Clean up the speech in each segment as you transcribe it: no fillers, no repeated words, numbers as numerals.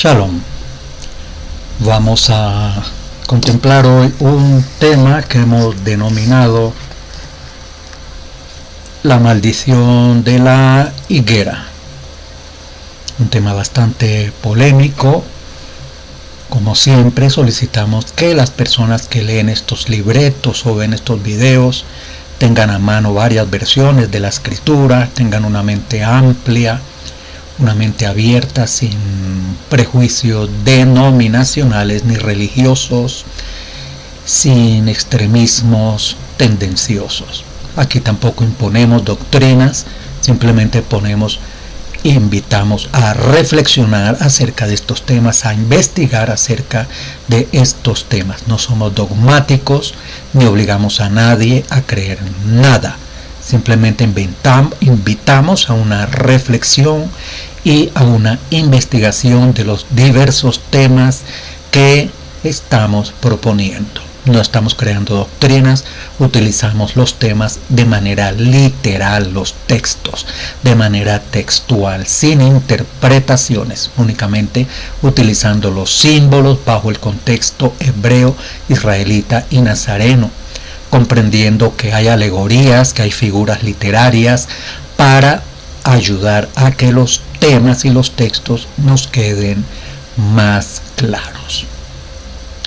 Shalom. Vamos a contemplar hoy un tema que hemos denominado la maldición de la higuera. Un tema bastante polémico. Como siempre, solicitamos que las personas que leen estos libretos o ven estos videos tengan a mano varias versiones de la escritura, tengan una mente amplia, una mente abierta, sin prejuicios denominacionales ni religiosos, sin extremismos tendenciosos. Aquí tampoco imponemos doctrinas, simplemente invitamos a reflexionar acerca de estos temas, a investigar acerca de estos temas. No somos dogmáticos ni obligamos a nadie a creer en nada. Simplemente invitamos a una reflexión y a una investigación de los diversos temas que estamos proponiendo. No estamos creando doctrinas, utilizamos los temas de manera literal, los textos, de manera textual, sin interpretaciones, únicamente utilizando los símbolos bajo el contexto hebreo, israelita y nazareno, comprendiendo que hay alegorías, que hay figuras literarias para ayudar a que los temas y los textos nos queden más claros.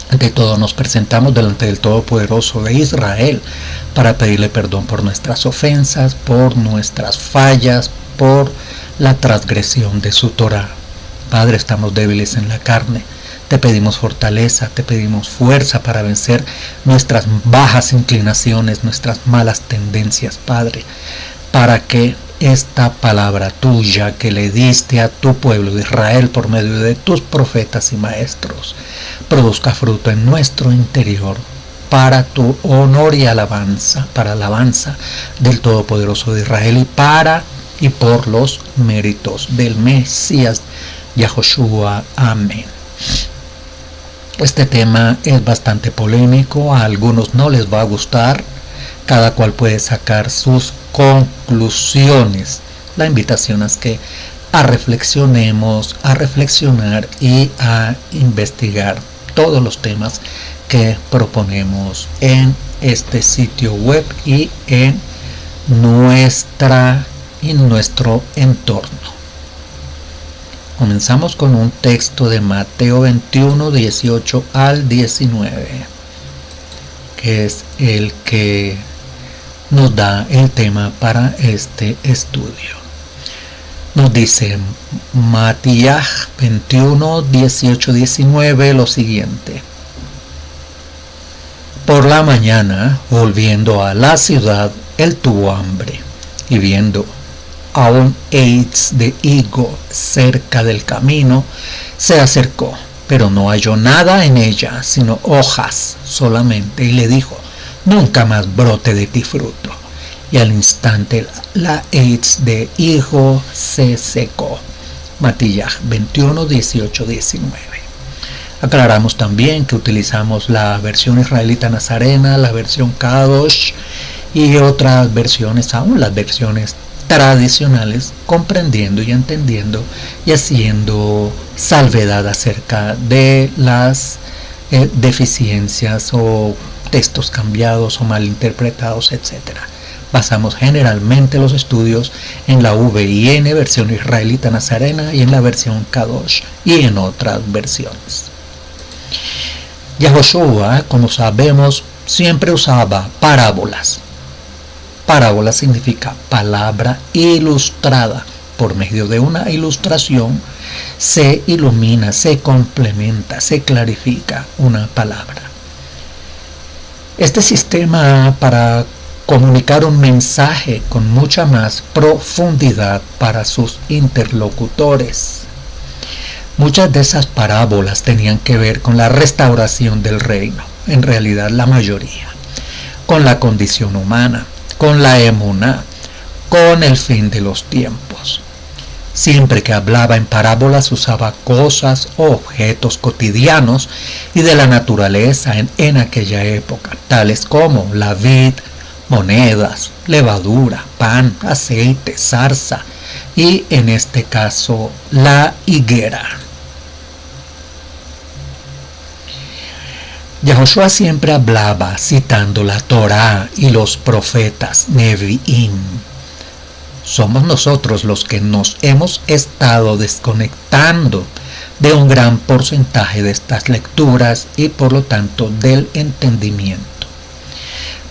Ante todo nos presentamos delante del Todopoderoso de Israel para pedirle perdón por nuestras ofensas, por nuestras fallas, por la transgresión de su Torá. Padre, estamos débiles en la carne. Te pedimos fortaleza, te pedimos fuerza para vencer nuestras bajas inclinaciones, nuestras malas tendencias, Padre, para que esta palabra tuya que le diste a tu pueblo de Israel por medio de tus profetas y maestros produzca fruto en nuestro interior para tu honor y alabanza, para alabanza del Todopoderoso de Israel y por los méritos del Mesías Yahoshua. Amén. Este tema es bastante polémico, a algunos no les va a gustar, cada cual puede sacar sus conclusiones. La invitación es que reflexionemos, a reflexionar y a investigar todos los temas que proponemos en este sitio web y en nuestro entorno. Comenzamos con un texto de Mateo 21, 18 al 19, que es el que nos da el tema para este estudio. Nos dice Mateo 21, 18, 19 lo siguiente: por la mañana, volviendo a la ciudad, él tuvo hambre, y viendo a un haz de higo cerca del camino, se acercó, pero no halló nada en ella, sino hojas solamente, y le dijo: nunca más brote de ti fruto. Y al instante la haz de higo se secó. Mateo 21, 18, 19. Aclaramos también que utilizamos la versión israelita nazarena, la versión Kadosh y otras versiones, aún las versiones tradicionales, comprendiendo y entendiendo y haciendo salvedad acerca de las deficiencias o textos cambiados o malinterpretados, etc. Basamos generalmente los estudios en la VIN, versión israelita nazarena, y en la versión Kadosh y en otras versiones. Yahoshua, como sabemos, siempre usaba parábolas. Parábola significa palabra ilustrada. Por medio de una ilustración se ilumina, se complementa, se clarifica una palabra. Este sistema para comunicar un mensaje con mucha más profundidad para sus interlocutores. Muchas de esas parábolas tenían que ver con la restauración del reino, en realidad la mayoría, con la condición humana, con la emuná, con el fin de los tiempos. Siempre que hablaba en parábolas usaba cosas o objetos cotidianos y de la naturaleza en aquella época, tales como la vid, monedas, levadura, pan, aceite, zarza y en este caso la higuera. Yahoshua siempre hablaba citando la Torá y los profetas Nevi'im. Somos nosotros los que nos hemos estado desconectando de un gran porcentaje de estas lecturas y por lo tanto del entendimiento.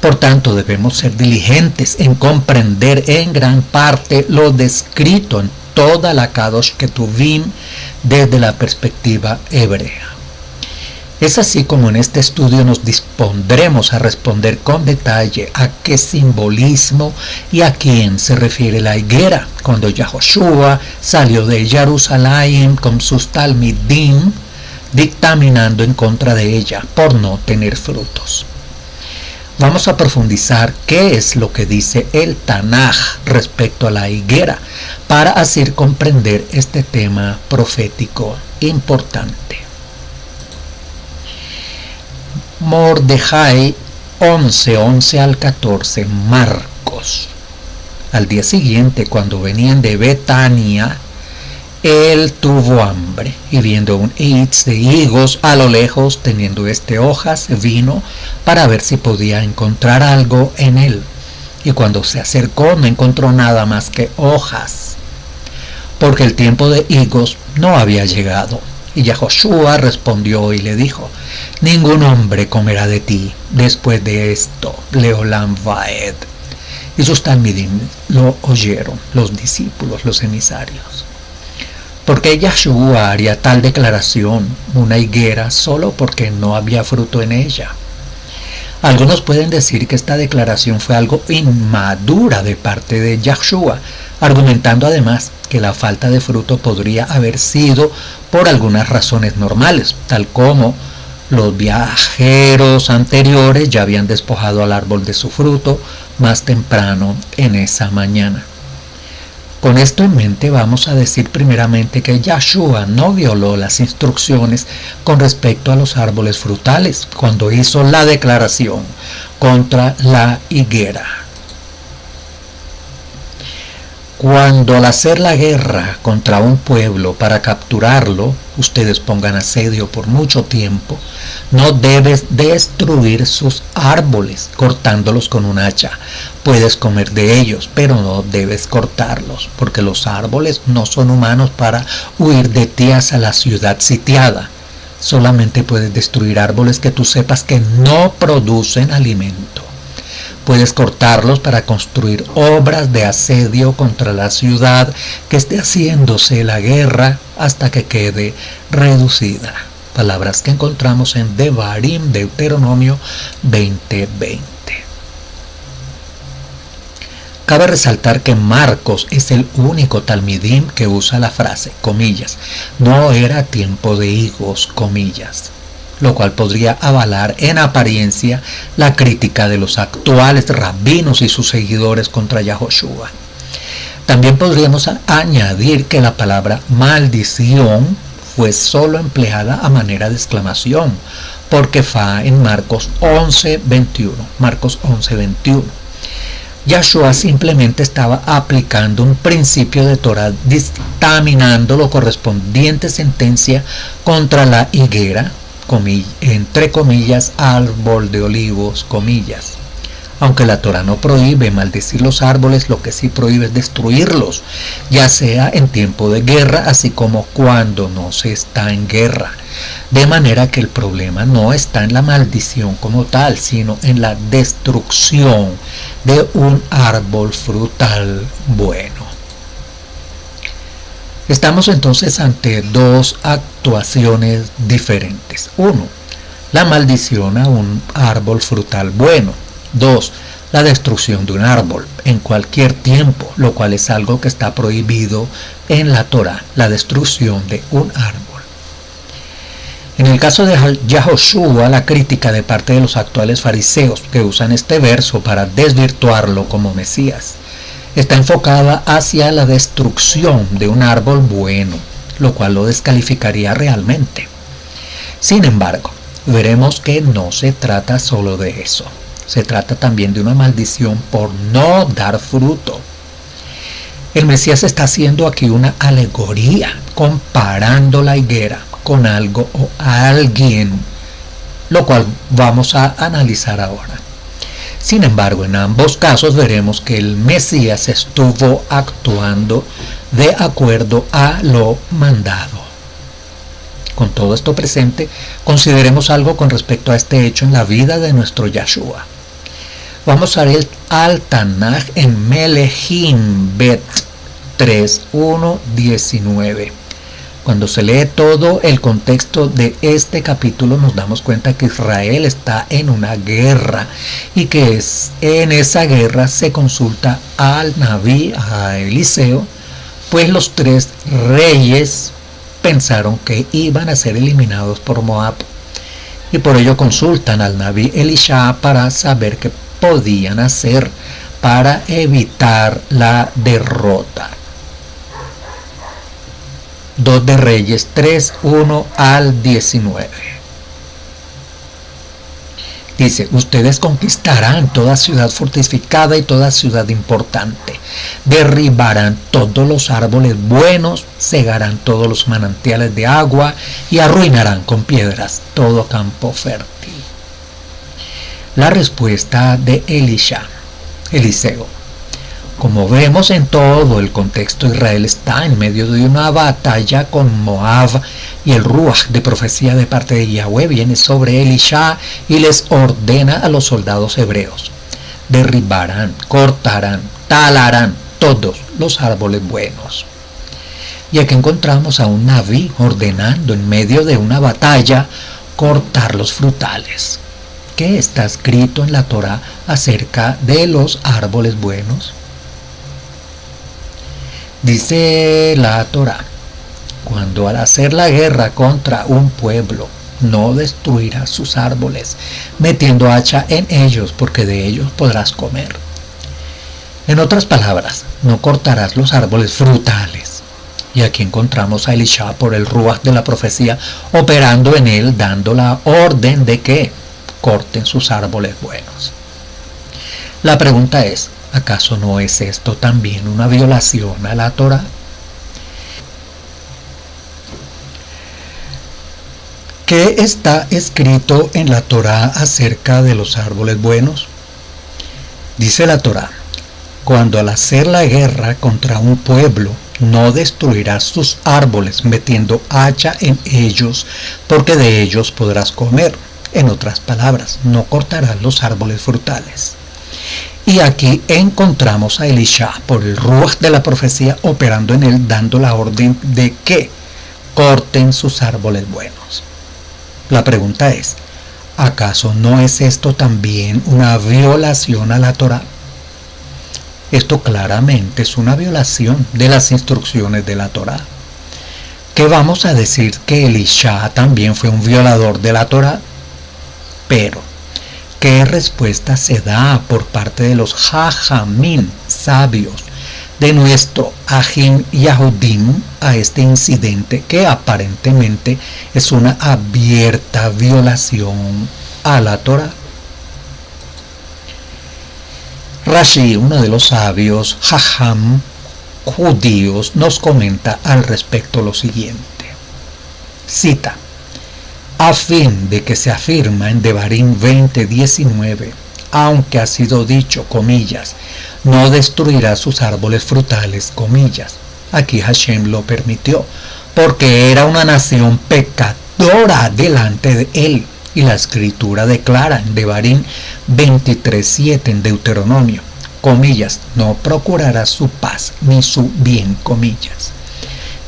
Por tanto, debemos ser diligentes en comprender en gran parte lo descrito en toda la Kadosh Ketuvim desde la perspectiva hebrea. Es así como en este estudio nos dispondremos a responder con detalle a qué simbolismo y a quién se refiere la higuera cuando Yahoshua salió de Jerusalén con sus talmidim dictaminando en contra de ella por no tener frutos. Vamos a profundizar qué es lo que dice el Tanaj respecto a la higuera para así comprender este tema profético importante. Mordejai 11 al 14, Marcos. Al día siguiente, cuando venían de Betania, él tuvo hambre y viendo un hitz de higos a lo lejos, teniendo hojas, vino para ver si podía encontrar algo en él. Y cuando se acercó no encontró nada más que hojas, porque el tiempo de higos no había llegado. Y Yahoshua respondió y le dijo: ningún hombre comerá de ti después de esto, Leolam Vaed. Y sus talmidim lo oyeron, los discípulos, los emisarios. ¿Por qué Yahoshua haría tal declaración, una higuera, solo porque no había fruto en ella? Algunos pueden decir que esta declaración fue algo inmadura de parte de Yahoshua, argumentando además que la falta de fruto podría haber sido por algunas razones normales, tal como los viajeros anteriores ya habían despojado al árbol de su fruto más temprano en esa mañana. Con esto en mente vamos a decir primeramente que Yahoshua no violó las instrucciones con respecto a los árboles frutales cuando hizo la declaración contra la higuera. Cuando al hacer la guerra contra un pueblo para capturarlo, ustedes pongan asedio por mucho tiempo, no debes destruir sus árboles cortándolos con un hacha. Puedes comer de ellos, pero no debes cortarlos, porque los árboles no son humanos para huir de ti hacia la ciudad sitiada. Solamente puedes destruir árboles que tú sepas que no producen alimento. Puedes cortarlos para construir obras de asedio contra la ciudad que esté haciéndose la guerra hasta que quede reducida. Palabras que encontramos en Devarim, Deuteronomio 20:20. Cabe resaltar que Marcos es el único talmidim que usa la frase, comillas, no era tiempo de higos, comillas, lo cual podría avalar en apariencia la crítica de los actuales rabinos y sus seguidores contra Yahoshua. También podríamos añadir que la palabra maldición fue solo empleada a manera de exclamación, porque fa en Marcos 11:21. Marcos 11:21. Yahoshua simplemente estaba aplicando un principio de Torah, dictaminando la correspondiente sentencia contra la higuera, entre comillas, árbol de olivos, comillas. Aunque la Torah no prohíbe maldecir los árboles, lo que sí prohíbe es destruirlos, ya sea en tiempo de guerra, así como cuando no se está en guerra. De manera que el problema no está en la maldición como tal, sino en la destrucción de un árbol frutal bueno. Estamos entonces ante dos actuaciones diferentes. 1. La maldición a un árbol frutal bueno. 2. La destrucción de un árbol en cualquier tiempo, lo cual es algo que está prohibido en la Torah, la destrucción de un árbol. En el caso de Yahoshua, la crítica de parte de los actuales fariseos que usan este verso para desvirtuarlo como Mesías está enfocada hacia la destrucción de un árbol bueno, lo cual lo descalificaría realmente. Sin embargo, veremos que no se trata solo de eso. Se trata también de una maldición por no dar fruto. El Mesías está haciendo aquí una alegoría, comparando la higuera con algo o alguien lo cual vamos a analizar ahora. Sin embargo, en ambos casos veremos que el Mesías estuvo actuando de acuerdo a lo mandado. Con todo esto presente, consideremos algo con respecto a este hecho en la vida de nuestro Yahshua. Vamos a ir al Tanaj en Melehim Bet 3:1-19. Cuando se lee todo el contexto de este capítulo, nos damos cuenta que Israel está en una guerra y que en esa guerra se consulta al Naví, a Eliseo, pues los tres reyes pensaron que iban a ser eliminados por Moab y por ello consultan al Naví Elisha para saber qué podían hacer para evitar la derrota. 2 de Reyes 3:1-19. Dice: ustedes conquistarán toda ciudad fortificada y toda ciudad importante, derribarán todos los árboles buenos, cegarán todos los manantiales de agua y arruinarán con piedras todo campo fértil. La respuesta de Eliseo. Como vemos en todo el contexto, Israel está en medio de una batalla con Moab y el Ruach de profecía de parte de Yahweh viene sobre Elisha y les ordena a los soldados hebreos: derribarán, cortarán, talarán todos los árboles buenos. Y aquí encontramos a un Naví ordenando en medio de una batalla cortar los frutales. ¿Qué está escrito en la Torá acerca de los árboles buenos? Dice la Torá: cuando al hacer la guerra contra un pueblo, no destruirás sus árboles, metiendo hacha en ellos, porque de ellos podrás comer. En otras palabras, no cortarás los árboles frutales. Y aquí encontramos a Elisha por el Ruach de la profecía, operando en él, dando la orden de que corten sus árboles buenos. La pregunta es: ¿acaso no es esto también una violación a la Torá? ¿Qué está escrito en la Torá acerca de los árboles buenos? Dice la Torá: cuando al hacer la guerra contra un pueblo, no destruirás sus árboles metiendo hacha en ellos, porque de ellos podrás comer. En otras palabras, no cortarás los árboles frutales. Y aquí encontramos a Elisha por el Ruach de la profecía operando en él, dando la orden de que corten sus árboles buenos. La pregunta es: ¿acaso no es esto también una violación a la Torá? Esto claramente es una violación de las instrucciones de la Torá. ¿Qué vamos a decir? ¿Que Elisha también fue un violador de la Torá? Pero ¿qué respuesta se da por parte de los Jajamim, sabios, de nuestro Ajim Yahudim a este incidente que aparentemente es una abierta violación a la Torá? Rashi, uno de los sabios Jajam judíos, nos comenta al respecto lo siguiente. Cita: a fin de que se afirma en Devarim 20:19, aunque ha sido dicho, comillas, no destruirá sus árboles frutales, comillas. Aquí Hashem lo permitió, porque era una nación pecadora delante de él. Y la escritura declara en Devarim 23:7 en Deuteronomio, comillas, no procurará su paz ni su bien, comillas.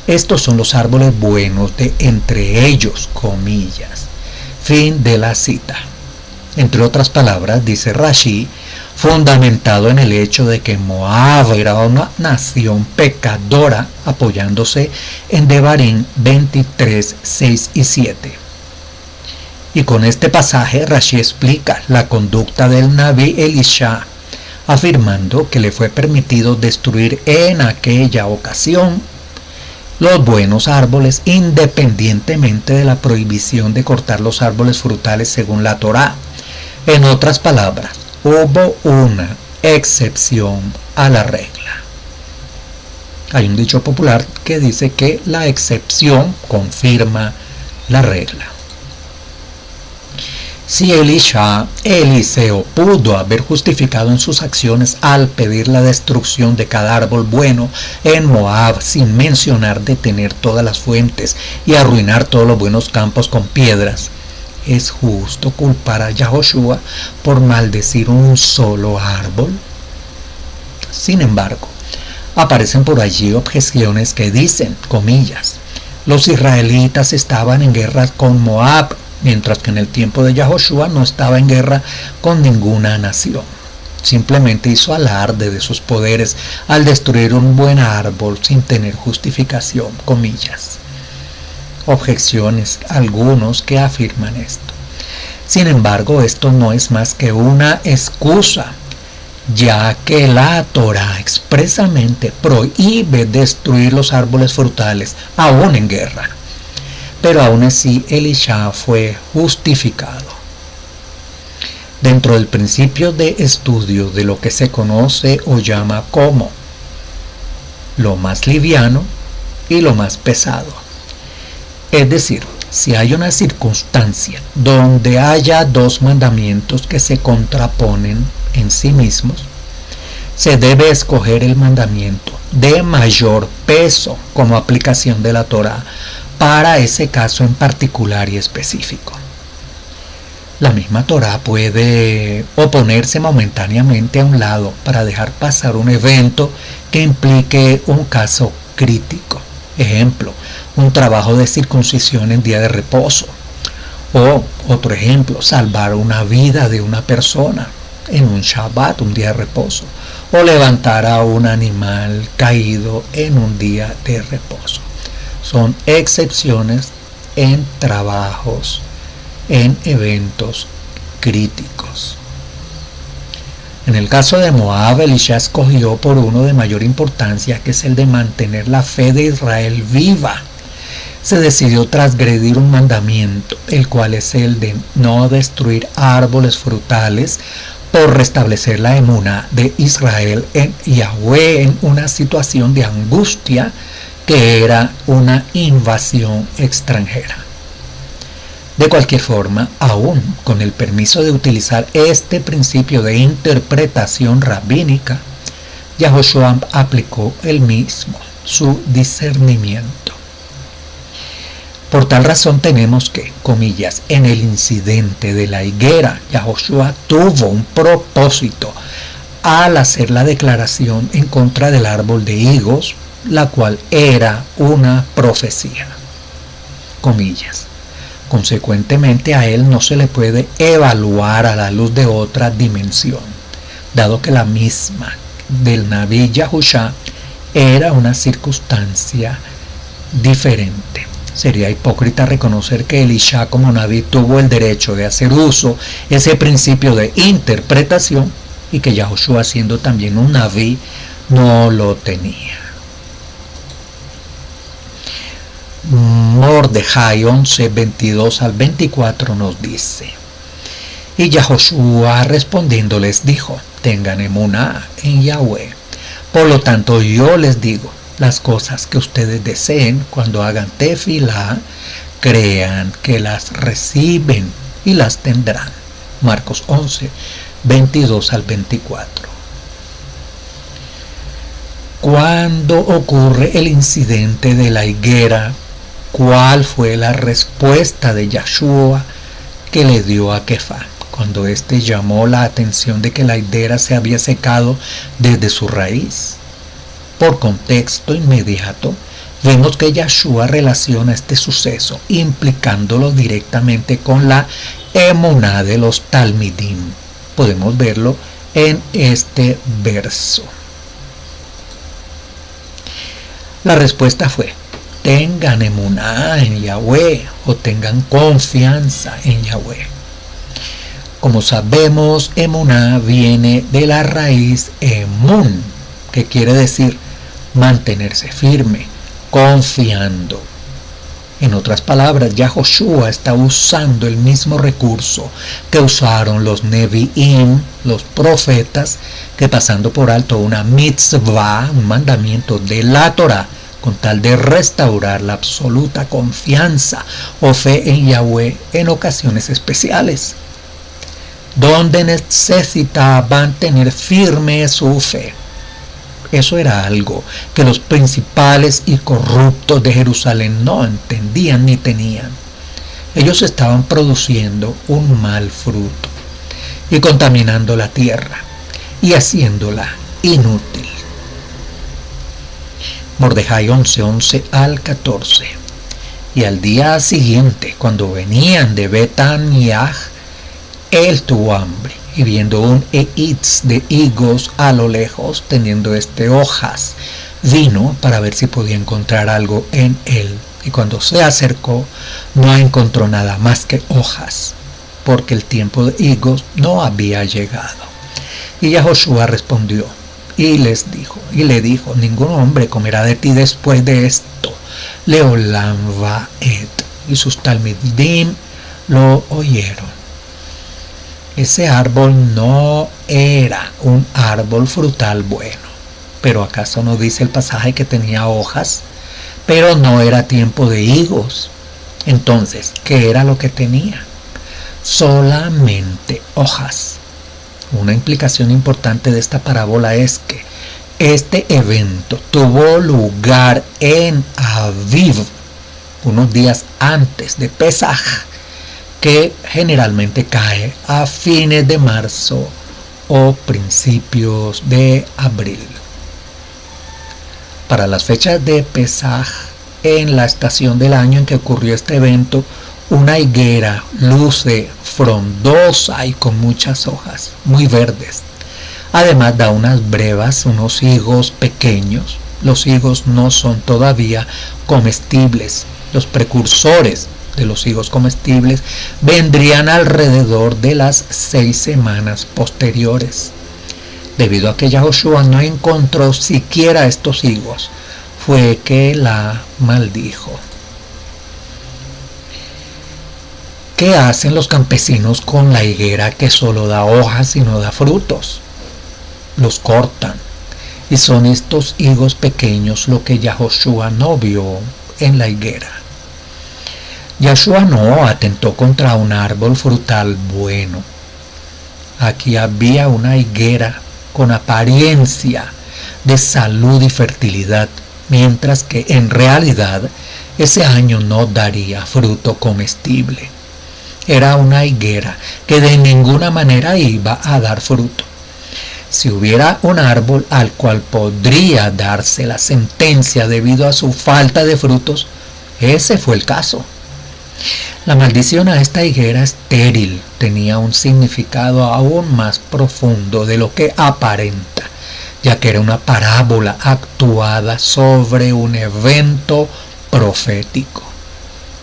Estos son los árboles buenos de entre ellos, comillas. Fin de la cita. Entre otras palabras, dice Rashi, fundamentado en el hecho de que Moab era una nación pecadora, apoyándose en Devarim 23:6 y 7. Y con este pasaje Rashi explica la conducta del Naví Elisha, afirmando que le fue permitido destruir en aquella ocasión los buenos árboles, independientemente de la prohibición de cortar los árboles frutales según la Torá. En otras palabras, hubo una excepción a la regla. Hay un dicho popular que dice que la excepción confirma la regla. Si Eliseo pudo haber justificado en sus acciones al pedir la destrucción de cada árbol bueno en Moab sin mencionar detener todas las fuentes y arruinar todos los buenos campos con piedras, ¿es justo culpar a Yahoshua por maldecir un solo árbol? Sin embargo, aparecen por allí objeciones que dicen, comillas, los israelitas estaban en guerra con Moab, mientras que en el tiempo de Yahoshua no estaba en guerra con ninguna nación. Simplemente hizo alarde de sus poderes al destruir un buen árbol sin tener justificación, comillas. Objeciones, algunos que afirman esto. Sin embargo, esto no es más que una excusa, ya que la Torá expresamente prohíbe destruir los árboles frutales aún en guerra. Pero aún así Elisha fue justificado. Dentro del principio de estudio de lo que se conoce o llama como lo más liviano y lo más pesado. Es decir, si hay una circunstancia donde haya dos mandamientos que se contraponen en sí mismos, se debe escoger el mandamiento de mayor peso como aplicación de la Torá para ese caso en particular y específico. La misma Torá puede oponerse momentáneamente a un lado para dejar pasar un evento que implique un caso crítico. Ejemplo, un trabajo de circuncisión en día de reposo. O, otro ejemplo, salvar una vida de una persona en un Shabbat, un día de reposo. O levantar a un animal caído en un día de reposo. Son excepciones en trabajos, en eventos críticos. En el caso de Moab, Elisha escogió por uno de mayor importancia, que es el de mantener la fe de Israel viva. Se decidió transgredir un mandamiento, el cual es el de no destruir árboles frutales, por restablecer la emuná de Israel en Yahweh en una situación de angustia que era una invasión extranjera. De cualquier forma, aún con el permiso de utilizar este principio de interpretación rabínica, Yahoshua aplicó el mismo, su discernimiento. Por tal razón tenemos que, comillas, en el incidente de la higuera, Yahoshua tuvo un propósito al hacer la declaración en contra del árbol de higos, la cual era una profecía, comillas. Consecuentemente a él no se le puede evaluar a la luz de otra dimensión, dado que la misma del Naví Yahushua era una circunstancia diferente. Sería hipócrita reconocer que Elisha como Naví tuvo el derecho de hacer uso ese principio de interpretación y que Yahushua, siendo también un Naví, no lo tenía. Mordejai 11, 22 al 24 nos dice: y Yahoshua respondiendo les dijo: tengan emuná en Yahweh. Por lo tanto yo les digo, las cosas que ustedes deseen cuando hagan tefilá, crean que las reciben y las tendrán. Marcos 11, 22 al 24. Cuando ocurre el incidente de la higuera, ¿cuál fue la respuesta de Yahushua que le dio a Kefá cuando éste llamó la atención de que la higuera se había secado desde su raíz? Por contexto inmediato, vemos que Yahushua relaciona este suceso implicándolo directamente con la emuná de los talmidim. Podemos verlo en este verso. La respuesta fue: tengan emuná en Yahweh, o tengan confianza en Yahweh. Como sabemos, emuná viene de la raíz emun, que quiere decir mantenerse firme, confiando. En otras palabras, Yahoshua está usando el mismo recurso que usaron los Nevi'im, los profetas, que pasando por alto una mitzvah, un mandamiento de la Torá, con tal de restaurar la absoluta confianza o fe en Yahweh en ocasiones especiales. donde necesitaban tener firme su fe. Eso era algo que los principales y corruptos de Jerusalén no entendían ni tenían. Ellos estaban produciendo un mal fruto y contaminando la tierra y haciéndola inútil. Mordejai 11:11 al 14. Y al día siguiente, cuando venían de Betaniah, él tuvo hambre, y viendo un eitz de higos a lo lejos, teniendo hojas, vino para ver si podía encontrar algo en él. Y cuando se acercó, no encontró nada más que hojas, porque el tiempo de higos no había llegado. Y Yahoshua respondió y le dijo, ningún hombre comerá de ti después de esto. Leolam Vaed. Y sus talmidim lo oyeron. Ese árbol no era un árbol frutal bueno. ¿Pero acaso no dice el pasaje que tenía hojas? Pero no era tiempo de higos. Entonces, ¿qué era lo que tenía? Solamente hojas. Una implicación importante de esta parábola es que este evento tuvo lugar en Aviv, unos días antes de Pesaj, que generalmente cae a fines de marzo o principios de abril. Para las fechas de Pesaj, en la estación del año en que ocurrió este evento, una higuera luce frondosa y con muchas hojas, muy verdes. Además da unas brevas, unos higos pequeños. Los higos no son todavía comestibles. Los precursores de los higos comestibles vendrían alrededor de las 6 semanas posteriores. Debido a que Yahoshua no encontró siquiera estos higos, fue que la maldijo. ¿Qué hacen los campesinos con la higuera que solo da hojas y no da frutos? Los cortan, y son estos higos pequeños lo que Yahoshua no vio en la higuera. Yahoshua no atentó contra un árbol frutal bueno. Aquí había una higuera con apariencia de salud y fertilidad, mientras que en realidad ese año no daría fruto comestible. Era una higuera que de ninguna manera iba a dar fruto. Si hubiera un árbol al cual podría darse la sentencia debido a su falta de frutos, ese fue el caso. La maldición a esta higuera estéril tenía un significado aún más profundo de lo que aparenta, ya que era una parábola actuada sobre un evento profético.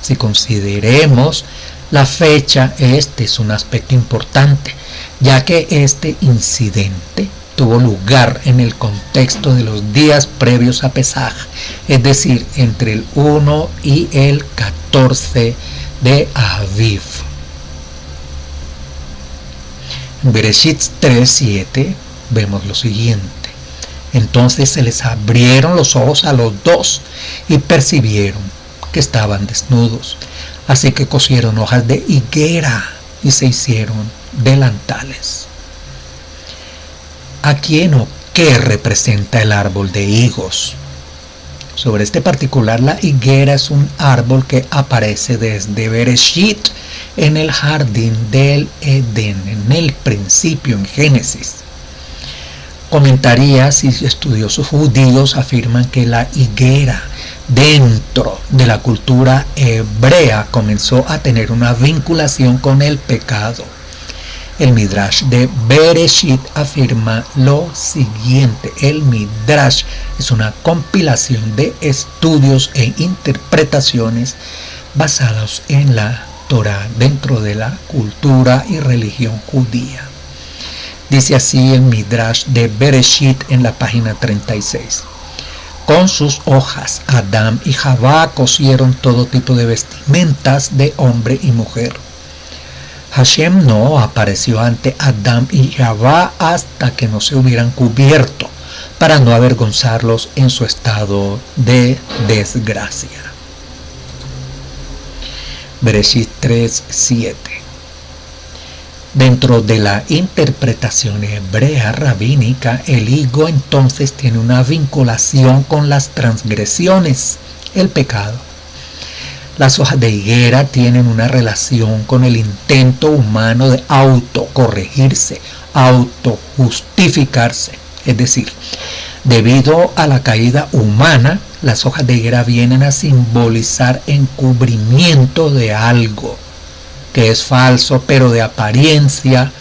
Si consideremos la fecha, este es un aspecto importante, ya que este incidente tuvo lugar en el contexto de los días previos a Pesaj, es decir, entre el 1 y el 14 de Aviv. En Bereshit 3:7 vemos lo siguiente: entonces se les abrieron los ojos a los dos y percibieron que estaban desnudos, así que cosieron hojas de higuera y se hicieron delantales. ¿A quién o qué representa el árbol de higos? Sobre este particular, la higuera es un árbol que aparece desde Bereshit, en el jardín del Edén, en el principio, en Génesis. Comentaristas y estudiosos judíos afirman que la higuera dentro de la cultura hebrea comenzó a tener una vinculación con el pecado. El Midrash de Bereshit afirma lo siguiente: el Midrash es una compilación de estudios e interpretaciones basados en la Torah dentro de la cultura y religión judía. Dice así el Midrash de Bereshit en la página 36. Con sus hojas, Adán y Javá cosieron todo tipo de vestimentas de hombre y mujer. Hashem no apareció ante Adán y Javá hasta que no se hubieran cubierto, para no avergonzarlos en su estado de desgracia. Bereshit 3:7. Dentro de la interpretación hebrea rabínica, el higo entonces tiene una vinculación con las transgresiones, el pecado. Las hojas de higuera tienen una relación con el intento humano de autocorregirse, autojustificarse. Es decir, debido a la caída humana, las hojas de higuera vienen a simbolizar encubrimiento de algo que es falso, pero de apariencia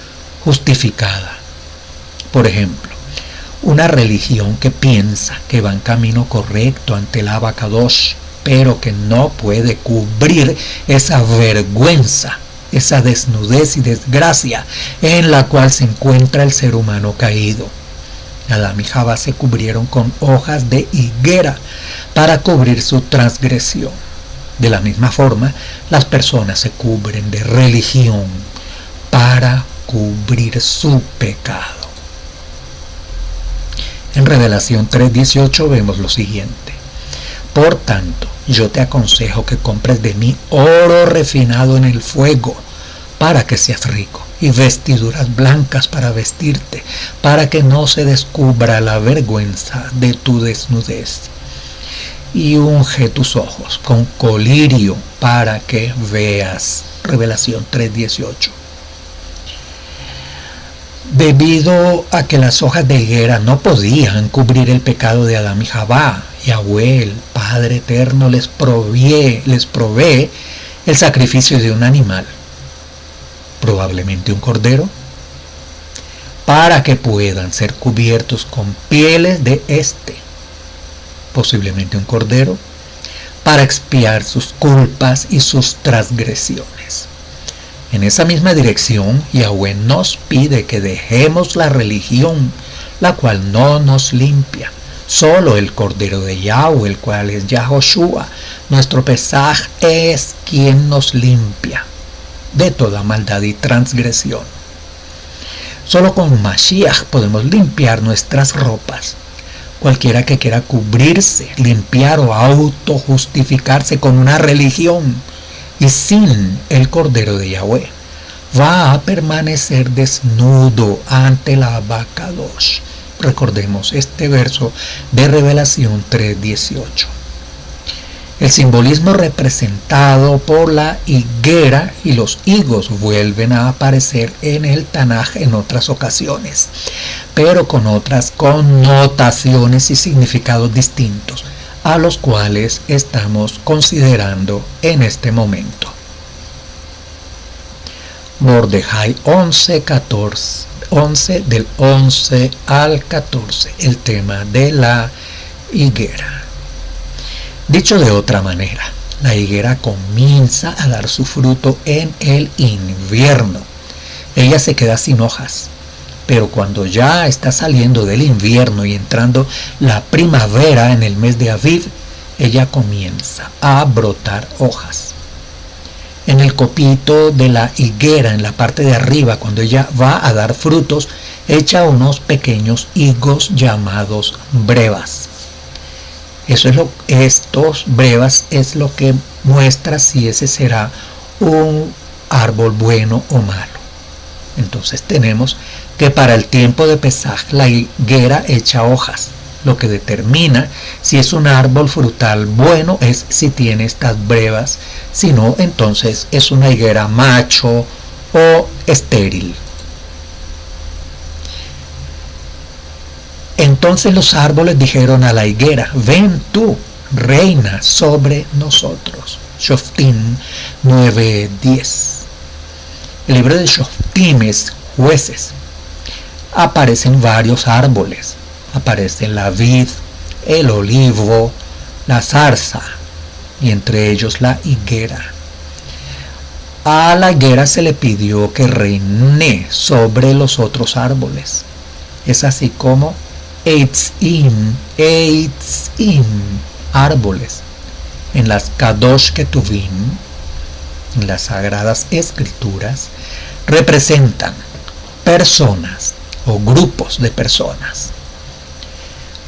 justificada. Por ejemplo, una religión que piensa que va en camino correcto ante el Abacadosh, pero que no puede cubrir esa vergüenza, esa desnudez y desgracia en la cual se encuentra el ser humano caído. Adán y Jabá se cubrieron con hojas de higuera para cubrir su transgresión. De la misma forma, las personas se cubren de religión para cubrir su pecado. En Revelación 3:18 vemos lo siguiente: por tanto, yo te aconsejo que compres de mí oro refinado en el fuego, para que seas rico, y vestiduras blancas para vestirte, para que no se descubra la vergüenza de tu desnudez. Y unge tus ojos con colirio para que veas. Revelación 3:18. Debido a que las hojas de higuera no podían cubrir el pecado de Adán y Jabá, Yahweh, el Padre Eterno, les provee el sacrificio de un animal, probablemente un cordero, para que puedan ser cubiertos con pieles de posiblemente un cordero, para expiar sus culpas y sus transgresiones. En esa misma dirección, Yahweh nos pide que dejemos la religión, la cual no nos limpia. Solo el Cordero de Yahweh, el cual es Yahoshua, nuestro Pesaj, es quien nos limpia de toda maldad y transgresión. Solo con Mashiach podemos limpiar nuestras ropas. Cualquiera que quiera cubrirse, limpiar o autojustificarse con una religión y sin el Cordero de Yahweh, va a permanecer desnudo ante la Abacadosh. Recordemos este verso de Revelación 3:18. El simbolismo representado por la higuera y los higos vuelven a aparecer en el Tanaj en otras ocasiones, pero con otras connotaciones y significados distintos, a los cuales estamos considerando en este momento. Mordejai 11 del 11 al 14, el tema de la higuera. Dicho de otra manera, la higuera comienza a dar su fruto en el invierno. Ella se queda sin hojas, pero cuando ya está saliendo del invierno y entrando la primavera en el mes de Aviv, ella comienza a brotar hojas. En el copito de la higuera, en la parte de arriba, cuando ella va a dar frutos, echa unos pequeños higos llamados brevas. Estos brevas es lo que muestra si ese será un árbol bueno o malo. Entonces tenemos que para el tiempo de Pesaj la higuera echa hojas. Lo que determina si es un árbol frutal bueno es si tiene estas brevas, si no, entonces es una higuera macho o estéril. Entonces los árboles dijeron a la higuera: ven tú, reina sobre nosotros. Shoftim 9:10. El libro de Shoftim es jueces. Aparecen varios árboles. Aparecen la vid, el olivo, la zarza y entre ellos la higuera. A la higuera se le pidió que reine sobre los otros árboles. Es así como Eitzim, árboles. En las Kadosh Ketuvim, en las Sagradas Escrituras, representan personas o grupos de personas.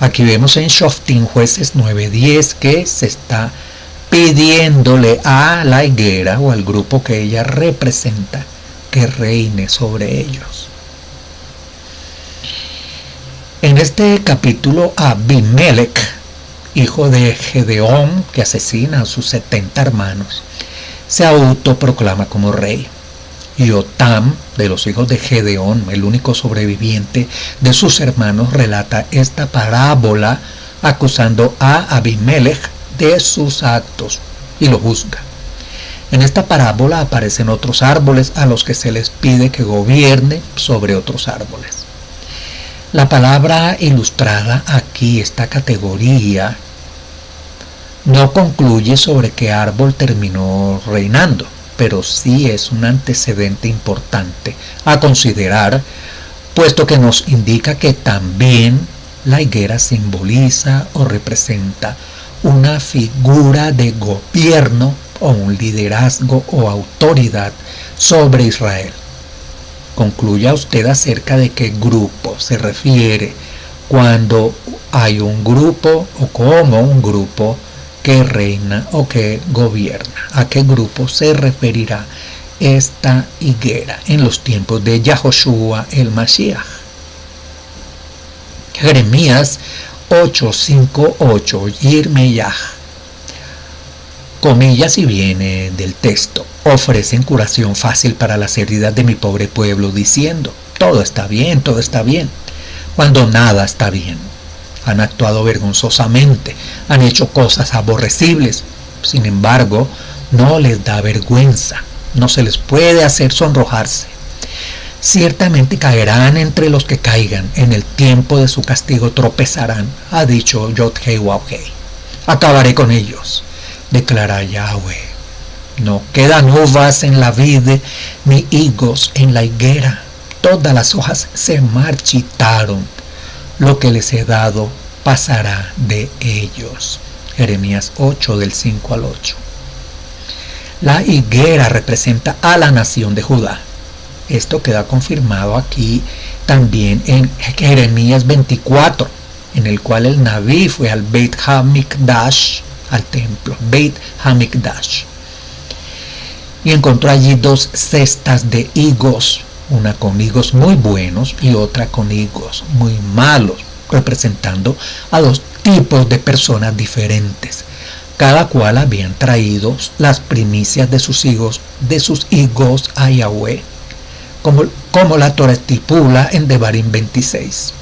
Aquí vemos en Shoftim, jueces 9:10, que se está pidiéndole a la higuera o al grupo que ella representa que reine sobre ellos. En este capítulo, Abimelech, hijo de Gedeón, que asesina a sus 70 hermanos, se autoproclama como rey. Jotam, de los hijos de Gedeón, el único sobreviviente de sus hermanos, relata esta parábola acusando a Abimelech de sus actos y lo juzga. En esta parábola aparecen otros árboles a los que se les pide que gobierne sobre otros árboles. La palabra ilustrada aquí, esta categoría, no concluye sobre qué árbol terminó reinando, pero sí es un antecedente importante a considerar, puesto que nos indica que también la higuera simboliza o representa una figura de gobierno o un liderazgo o autoridad sobre Israel. Concluya usted acerca de qué grupo se refiere cuando hay un grupo o como un grupo que reina o que gobierna. ¿A qué grupo se referirá esta higuera en los tiempos de Yahoshua el Mashiach? Jeremías 8:5-8, Yirmeyah. Comillas y viene del texto. Ofrecen curación fácil para las heridas de mi pobre pueblo, diciendo, todo está bien, cuando nada está bien. Han actuado vergonzosamente, han hecho cosas aborrecibles, sin embargo, no les da vergüenza, no se les puede hacer sonrojarse. Ciertamente caerán entre los que caigan, en el tiempo de su castigo tropezarán, ha dicho Yod-Heh-Wav-Heh. Acabaré con ellos, declara Yahweh. No quedan uvas en la vid, ni higos en la higuera. Todas las hojas se marchitaron. Lo que les he dado pasará de ellos. Jeremías 8, del 5 al 8. La higuera representa a la nación de Judá. Esto queda confirmado aquí también en Jeremías 24, en el cual el Naví fue al Beit HaMikdash, al templo, Beit HaMikdash, y encontró allí 2 cestas de higos, una con higos muy buenos y otra con higos muy malos, representando a 2 tipos de personas diferentes. Cada cual habían traído las primicias de sus higos a Yahweh, como la Torah estipula en Devarim 26.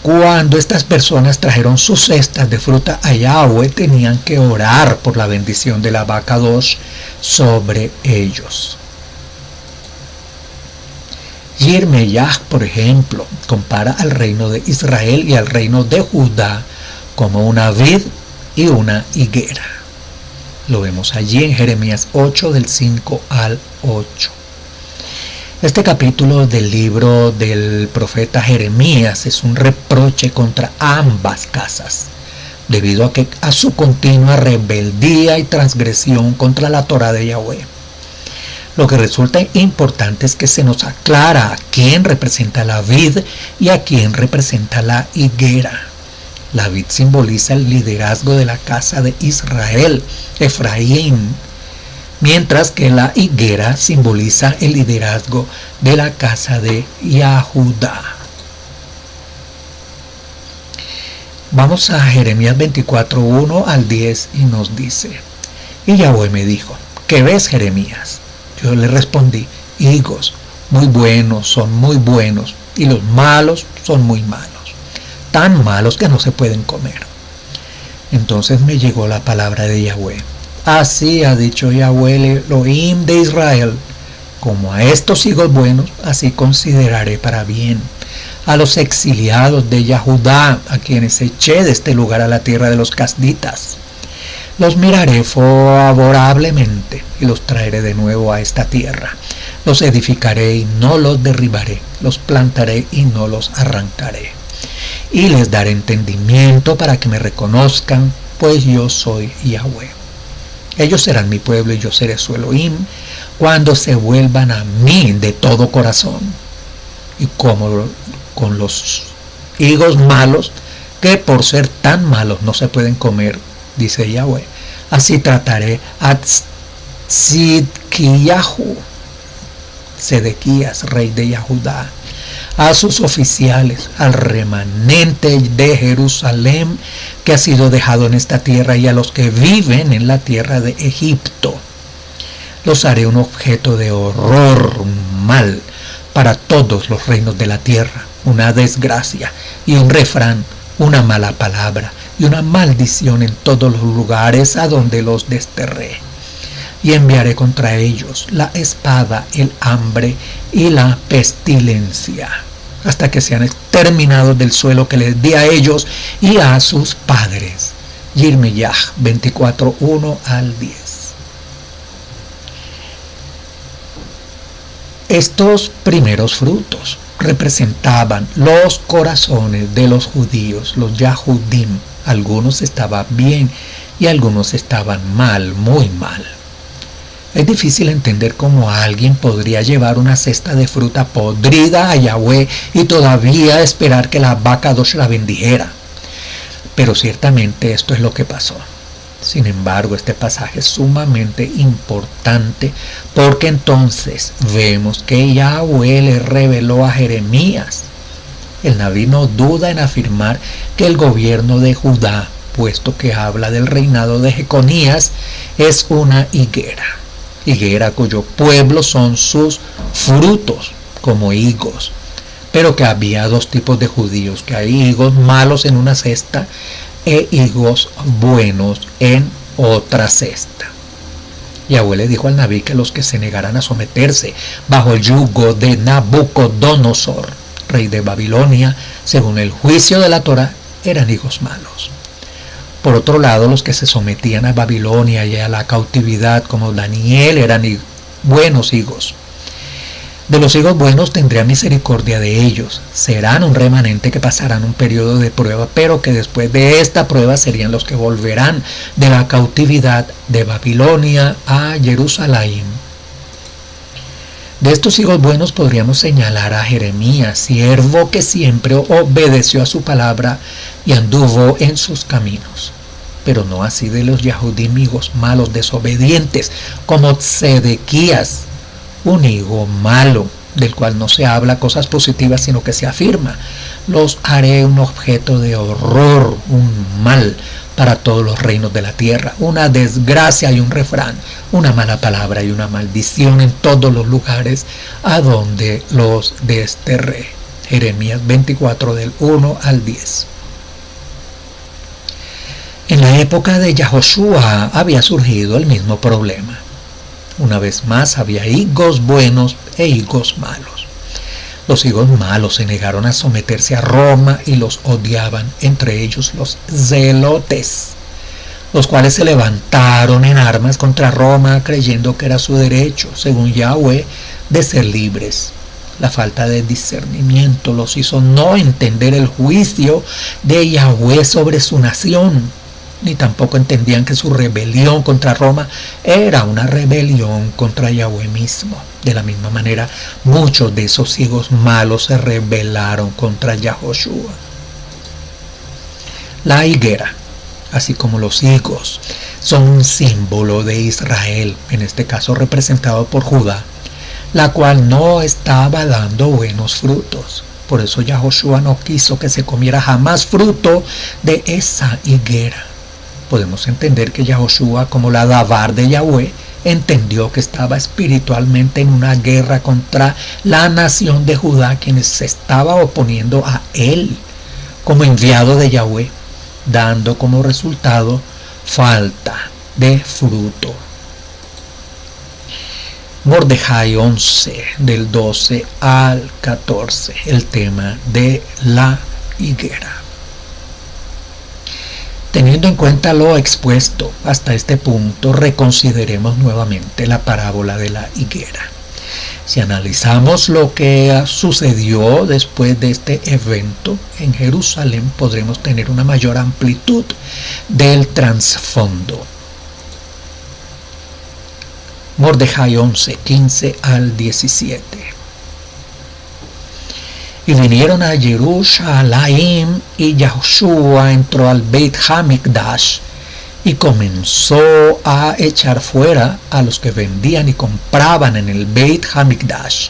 Cuando estas personas trajeron sus cestas de fruta a Yahweh, tenían que orar por la bendición de la Abacadosh sobre ellos. Yirmeyah, por ejemplo, compara al reino de Israel y al reino de Judá como una vid y una higuera. Lo vemos allí en Jeremías 8, del 5 al 8. Este capítulo del libro del profeta Jeremías es un reproche contra ambas casas, debido a su continua rebeldía y transgresión contra la Torah de Yahweh. Lo que resulta importante es que se nos aclara a quién representa la vid y a quién representa la higuera. La vid simboliza el liderazgo de la casa de Israel, Efraín, mientras que la higuera simboliza el liderazgo de la casa de Yahudá. Vamos a Jeremías 24, 1 al 10 y nos dice: y Yahweh me dijo, ¿qué ves, Jeremías? Yo le respondí, higos, muy buenos, son muy buenos, y los malos son muy malos, tan malos que no se pueden comer. Entonces me llegó la palabra de Yahweh. Así ha dicho Yahweh, el Elohim de Israel, como a estos higos buenos, así consideraré para bien a los exiliados de Yahudá, a quienes eché de este lugar a la tierra de los casditas. Los miraré favorablemente y los traeré de nuevo a esta tierra. Los edificaré y no los derribaré, los plantaré y no los arrancaré. Y les daré entendimiento para que me reconozcan, pues yo soy Yahweh. Ellos serán mi pueblo y yo seré su Elohim, cuando se vuelvan a mí de todo corazón. Y como con los higos malos, que por ser tan malos no se pueden comer, dice Yahweh, así trataré a Tzidkiyahu, Sedequías, rey de Judá, a sus oficiales, al remanente de Jerusalén que ha sido dejado en esta tierra y a los que viven en la tierra de Egipto. Los haré un objeto de horror, un mal para todos los reinos de la tierra, una desgracia y un refrán, una mala palabra y una maldición en todos los lugares a donde los desterré. Y enviaré contra ellos la espada, el hambre y la pestilencia, hasta que sean exterminados del suelo que les di a ellos y a sus padres. Yirmiyah 24:1 al 10. Estos primeros frutos representaban los corazones de los judíos, los Yahudim. Algunos estaban bien y algunos estaban mal, muy mal. Es difícil entender cómo alguien podría llevar una cesta de fruta podrida a Yahweh y todavía esperar que la vaca Dosh la bendijera. Pero ciertamente esto es lo que pasó. Sin embargo, este pasaje es sumamente importante porque entonces vemos que Yahweh le reveló a Jeremías. El Nabí no duda en afirmar que el gobierno de Judá, puesto que habla del reinado de Jeconías, es una higuera cuyo pueblo son sus frutos, como higos, pero que había dos tipos de judíos, que hay higos malos en una cesta e higos buenos en otra cesta. Yahweh le dijo al Nabí que los que se negaran a someterse bajo el yugo de Nabucodonosor, rey de Babilonia, según el juicio de la Torá, eran higos malos. Por otro lado, los que se sometían a Babilonia y a la cautividad, como Daniel, eran buenos higos. De los higos buenos tendría misericordia de ellos. Serán un remanente que pasarán un periodo de prueba, pero que después de esta prueba serían los que volverán de la cautividad de Babilonia a Jerusalén. De estos higos buenos podríamos señalar a Jeremías, siervo que siempre obedeció a su palabra y anduvo en sus caminos. Pero no así de los Yahudim, higos malos, desobedientes, como Sedequías, un higo malo, del cual no se habla cosas positivas, sino que se afirma: los haré un objeto de horror, un mal para todos los reinos de la tierra, una desgracia y un refrán, una mala palabra y una maldición en todos los lugares a donde los desterré. Jeremías 24 del 1 al 10. En la época de Yahoshua había surgido el mismo problema. Una vez más había higos buenos e higos malos. Los higos malos se negaron a someterse a Roma y los odiaban, entre ellos los zelotes, los cuales se levantaron en armas contra Roma creyendo que era su derecho, según Yahweh, de ser libres. La falta de discernimiento los hizo no entender el juicio de Yahweh sobre su nación, ni tampoco entendían que su rebelión contra Roma era una rebelión contra Yahweh mismo. De la misma manera, muchos de esos higos malos se rebelaron contra Yahoshua. La higuera, así como los higos, son un símbolo de Israel, en este caso representado por Judá, la cual no estaba dando buenos frutos. Por eso Yahoshua no quiso que se comiera jamás fruto de esa higuera. Podemos entender que Yahoshua, como la Dabar de Yahweh, entendió que estaba espiritualmente en una guerra contra la nación de Judá, quienes se estaba oponiendo a él como enviado de Yahweh, dando como resultado falta de fruto. Mordejai 11 del 12 al 14, el tema de la higuera. Teniendo en cuenta lo expuesto hasta este punto, reconsideremos nuevamente la parábola de la higuera. Si analizamos lo que sucedió después de este evento en Jerusalén, podremos tener una mayor amplitud del trasfondo. Mordejai 11, 15 al 17. Y vinieron a Jerusalén, y Yahoshua entró al Beit Hamikdash, y comenzó a echar fuera a los que vendían y compraban en el Beit Hamikdash,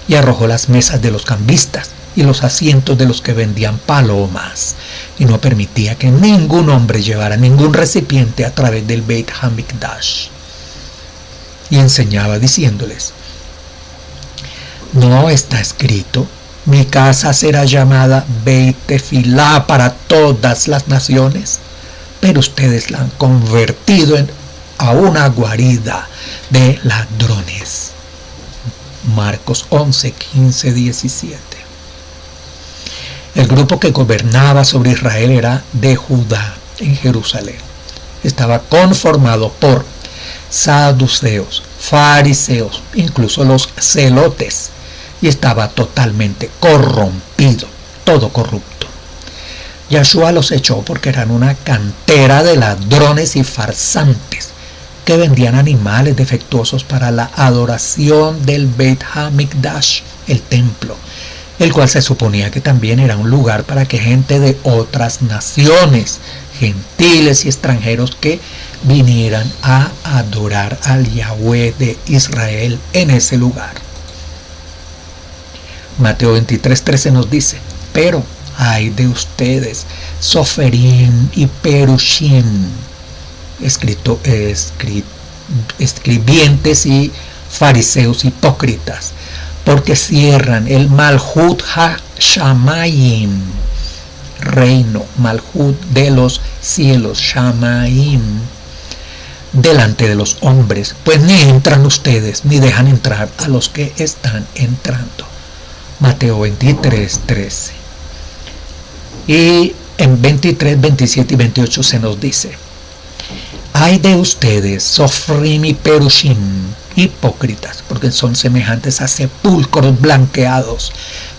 y arrojó las mesas de los cambistas y los asientos de los que vendían palomas, y no permitía que ningún hombre llevara ningún recipiente a través del Beit Hamikdash. Y enseñaba diciéndoles: ¿no está escrito: mi casa será llamada Beit Tefilá para todas las naciones? Pero ustedes la han convertido a una guarida de ladrones. Marcos 11, 15, 17. El grupo que gobernaba sobre Israel era de Judá en Jerusalén. Estaba conformado por saduceos, fariseos, incluso los celotes, y estaba totalmente corrompido, todo corrupto. Yahshua los echó porque eran una cantera de ladrones y farsantes que vendían animales defectuosos para la adoración del Beit HaMikdash, el templo, el cual se suponía que también era un lugar para que gente de otras naciones, gentiles y extranjeros, que vinieran a adorar al Yahweh de Israel en ese lugar. Mateo 23:13 nos dice: pero ay de ustedes, Soferim y Perushim, escribientes y fariseos hipócritas, porque cierran el Malhut HaShamayim, reino, Malhut de los cielos, Shamayim, delante de los hombres, pues ni entran ustedes ni dejan entrar a los que están entrando. Mateo 23:13. Y en 23, 27 y 28 se nos dice: ay de ustedes, Sofrim y Perushim, hipócritas, porque son semejantes a sepulcros blanqueados,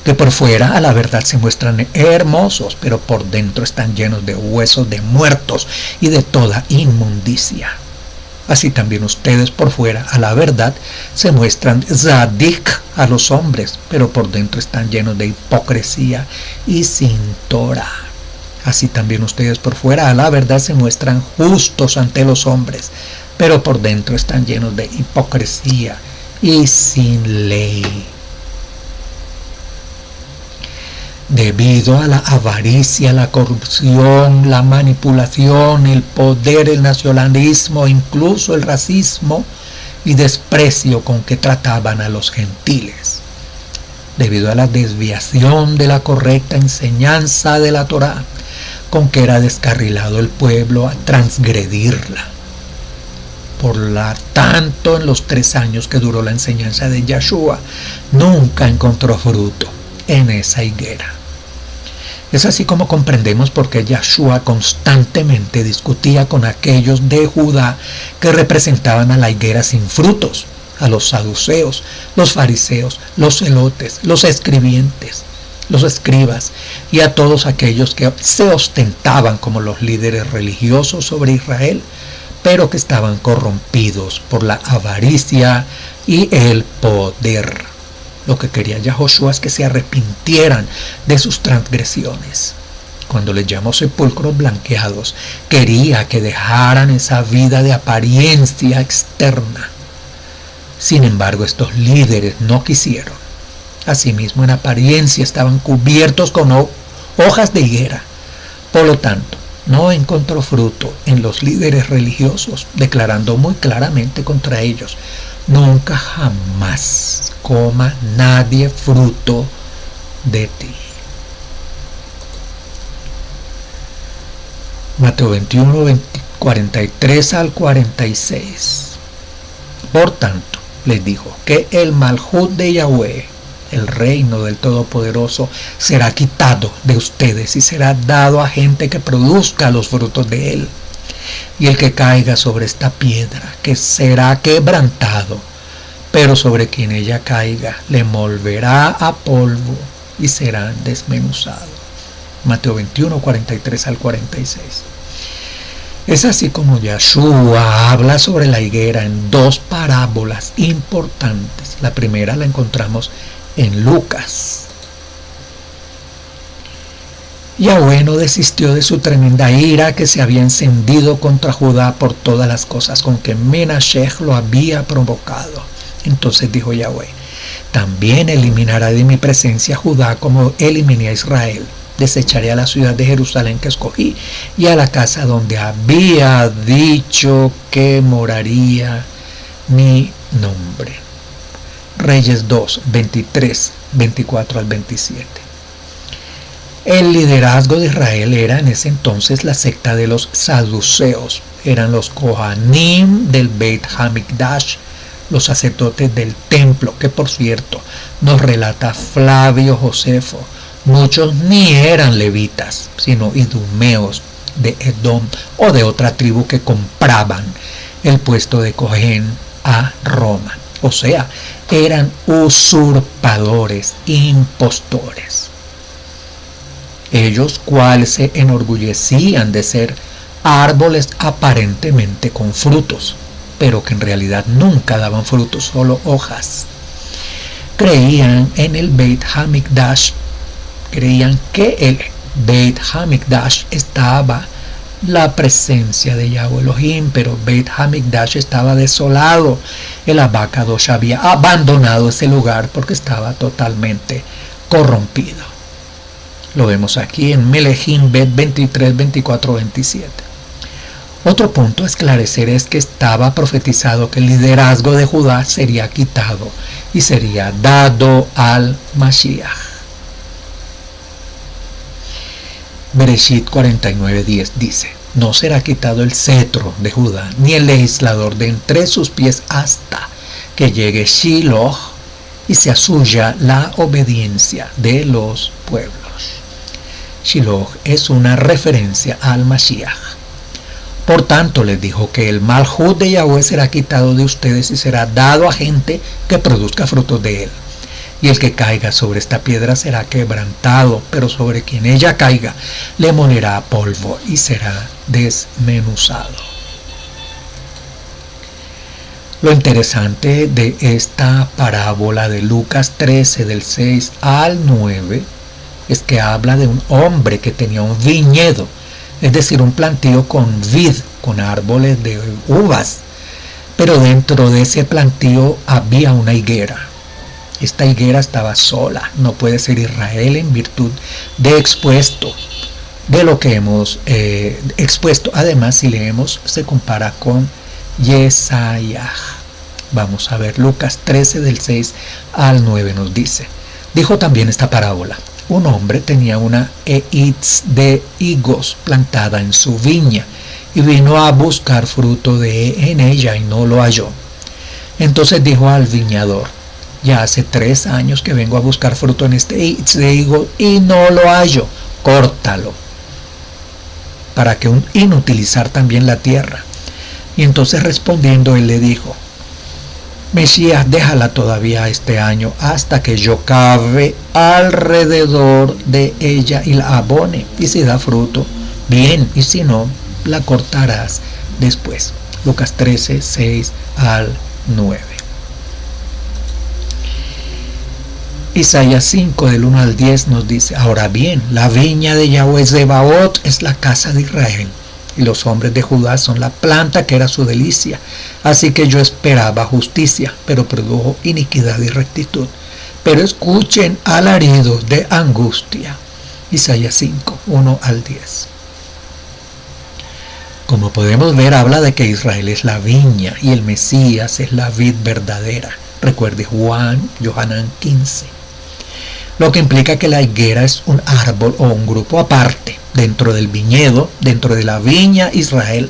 que por fuera a la verdad se muestran hermosos, pero por dentro están llenos de huesos de muertos y de toda inmundicia. Así también ustedes por fuera a la verdad se muestran zadik a los hombres, pero por dentro están llenos de hipocresía y sin Torah. Así también ustedes por fuera a la verdad se muestran justos ante los hombres, pero por dentro están llenos de hipocresía y sin ley. Debido a la avaricia, la corrupción, la manipulación, el poder, el nacionalismo, incluso el racismo y desprecio con que trataban a los gentiles. Debido a la desviación de la correcta enseñanza de la Torá, con que era descarrilado el pueblo a transgredirla. Por lo tanto, en los 3 años que duró la enseñanza de Yahshua, nunca encontró fruto en esa higuera. Es así como comprendemos por qué Yahshua constantemente discutía con aquellos de Judá que representaban a la higuera sin frutos, a los saduceos, los fariseos, los celotes, los escribientes, los escribas y a todos aquellos que se ostentaban como los líderes religiosos sobre Israel, pero que estaban corrompidos por la avaricia y el poder. Lo que quería Yahoshua es que se arrepintieran de sus transgresiones. Cuando les llamó sepulcros blanqueados, quería que dejaran esa vida de apariencia externa. Sin embargo, estos líderes no quisieron. Asimismo, en apariencia estaban cubiertos con hojas de higuera. Por lo tanto, no encontró fruto en los líderes religiosos, declarando muy claramente contra ellos: nunca jamás coma nadie fruto de ti. Mateo 21, 43 al 46. Por tanto, les dijo que el Malhut de Yahweh, el reino del Todopoderoso, será quitado de ustedes y será dado a gente que produzca los frutos de él. Y el que caiga sobre esta piedra, que será quebrantado, pero sobre quien ella caiga, le volverá a polvo y serán desmenuzados. Mateo 21, 43 al 46. Es así como Yahshua habla sobre la higuera en 2 parábolas importantes. La primera la encontramos en Lucas. Yahweh no desistió de su tremenda ira que se había encendido contra Judá por todas las cosas con que Menashech lo había provocado. Entonces dijo Yahweh: también eliminará de mi presencia a Judá como eliminé a Israel. Desecharé a la ciudad de Jerusalén que escogí y a la casa donde había dicho que moraría mi nombre. Reyes 2, 23, 24 al 27. El liderazgo de Israel era en ese entonces la secta de los saduceos. Eran los Kohanim del Beit Hamikdash, los sacerdotes del templo, que por cierto nos relata Flavio Josefo. Muchos ni eran levitas, sino idumeos de Edom o de otra tribu que compraban el puesto de Cohen a Roma. O sea, eran usurpadores, impostores. Ellos cuales se enorgullecían de ser árboles aparentemente con frutos, pero que en realidad nunca daban frutos, solo hojas. Creían en el Beit Hamikdash, creían que el Beit Hamikdash estaba la presencia de Yahweh Elohim, pero Beit Hamikdash estaba desolado. El Abacadosh había abandonado ese lugar porque estaba totalmente corrompido. Lo vemos aquí en Melejim Bet 23, 24, 27. Otro punto a esclarecer es que estaba profetizado que el liderazgo de Judá sería quitado y sería dado al Mashiach. Bereshit 49:10 dice: no será quitado el cetro de Judá, ni el legislador de entre sus pies hasta que llegue Shiloh y sea suya la obediencia de los pueblos. Shiloh es una referencia al Mashiach. Por tanto, les dijo que el Malhut de Yahweh será quitado de ustedes y será dado a gente que produzca frutos de él. Y el que caiga sobre esta piedra será quebrantado, pero sobre quien ella caiga le molerá polvo y será desmenuzado. Lo interesante de esta parábola de Lucas 13 del 6 al 9 es que habla de un hombre que tenía un viñedo, es decir, un plantío con vid, con árboles de uvas, pero dentro de ese plantío había una higuera. Esta higuera estaba sola, no puede ser Israel en virtud de expuesto, de lo que hemos expuesto. Además, si leemos, se compara con Yesayah. Vamos a ver, Lucas 13 del 6 al 9 nos dice: dijo también esta parábola: un hombre tenía una eitz de higos plantada en su viña y vino a buscar fruto en ella y no lo halló. Entonces dijo al viñador: ya hace 3 años que vengo a buscar fruto en este eitz de higos y no lo hallo, córtalo, para que inutilizar también la tierra. Y entonces respondiendo él le dijo: Mesías, déjala todavía este año hasta que yo cave alrededor de ella y la abone, y si da fruto, bien, y si no, la cortarás después. Lucas 13, 6 al 9. Isaías 5 del 1 al 10 nos dice: ahora bien, la viña de Yahweh Zebaot es la casa de Israel, y los hombres de Judá son la planta que era su delicia. Así que yo esperaba justicia, pero produjo iniquidad y rectitud. Pero escuchen alaridos de angustia. Isaías 5, 1 al 10. Como podemos ver, habla de que Israel es la viña y el Mesías es la vid verdadera. Recuerde Yohanan 15. Lo que implica que la higuera es un árbol o un grupo aparte, dentro del viñedo, dentro de la viña Israel,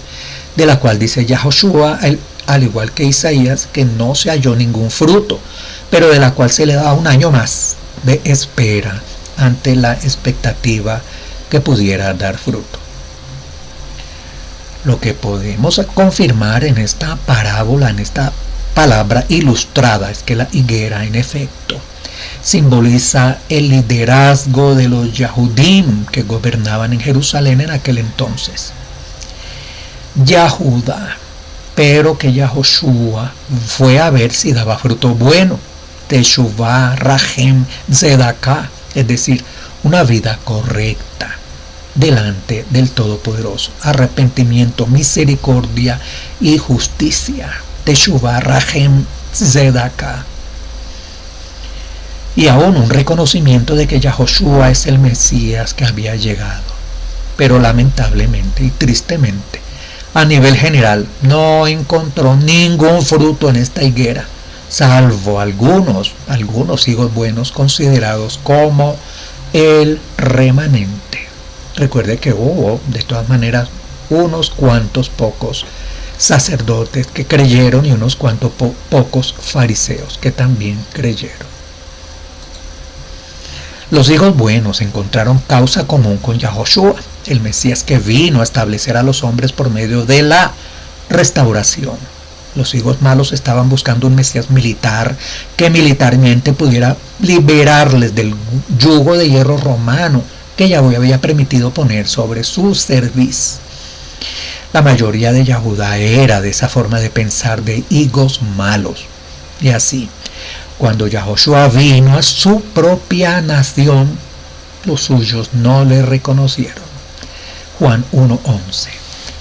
de la cual dice Yahoshua, al igual que Isaías, que no se halló ningún fruto, pero de la cual se le da un año más de espera ante la expectativa que pudiera dar fruto. Lo que podemos confirmar en esta parábola, en esta palabra ilustrada, es que la higuera, en efecto, simboliza el liderazgo de los Yahudim que gobernaban en Jerusalén en aquel entonces. Yahuda, pero que Yahoshua fue a ver si daba fruto bueno. Teshuvah, Rahem, Zedaká, es decir, una vida correcta, delante del Todopoderoso. Arrepentimiento, misericordia y justicia. Teshuvah, Rahem, Zedaka. Y aún un reconocimiento de que Yahoshua es el Mesías que había llegado. Pero lamentablemente y tristemente, a nivel general, no encontró ningún fruto en esta higuera, salvo algunos higos buenos considerados como el remanente. Recuerde que hubo, de todas maneras, unos cuantos pocos sacerdotes que creyeron y unos cuantos pocos fariseos que también creyeron. Los higos buenos encontraron causa común con Yahoshua, el Mesías que vino a establecer a los hombres por medio de la restauración. Los higos malos estaban buscando un Mesías militar que militarmente pudiera liberarles del yugo de hierro romano que Yahweh había permitido poner sobre su cerviz. La mayoría de Yahudá era de esa forma de pensar de higos malos. Y así, cuando Yahoshua vino a su propia nación, los suyos no le reconocieron. Juan 1:11.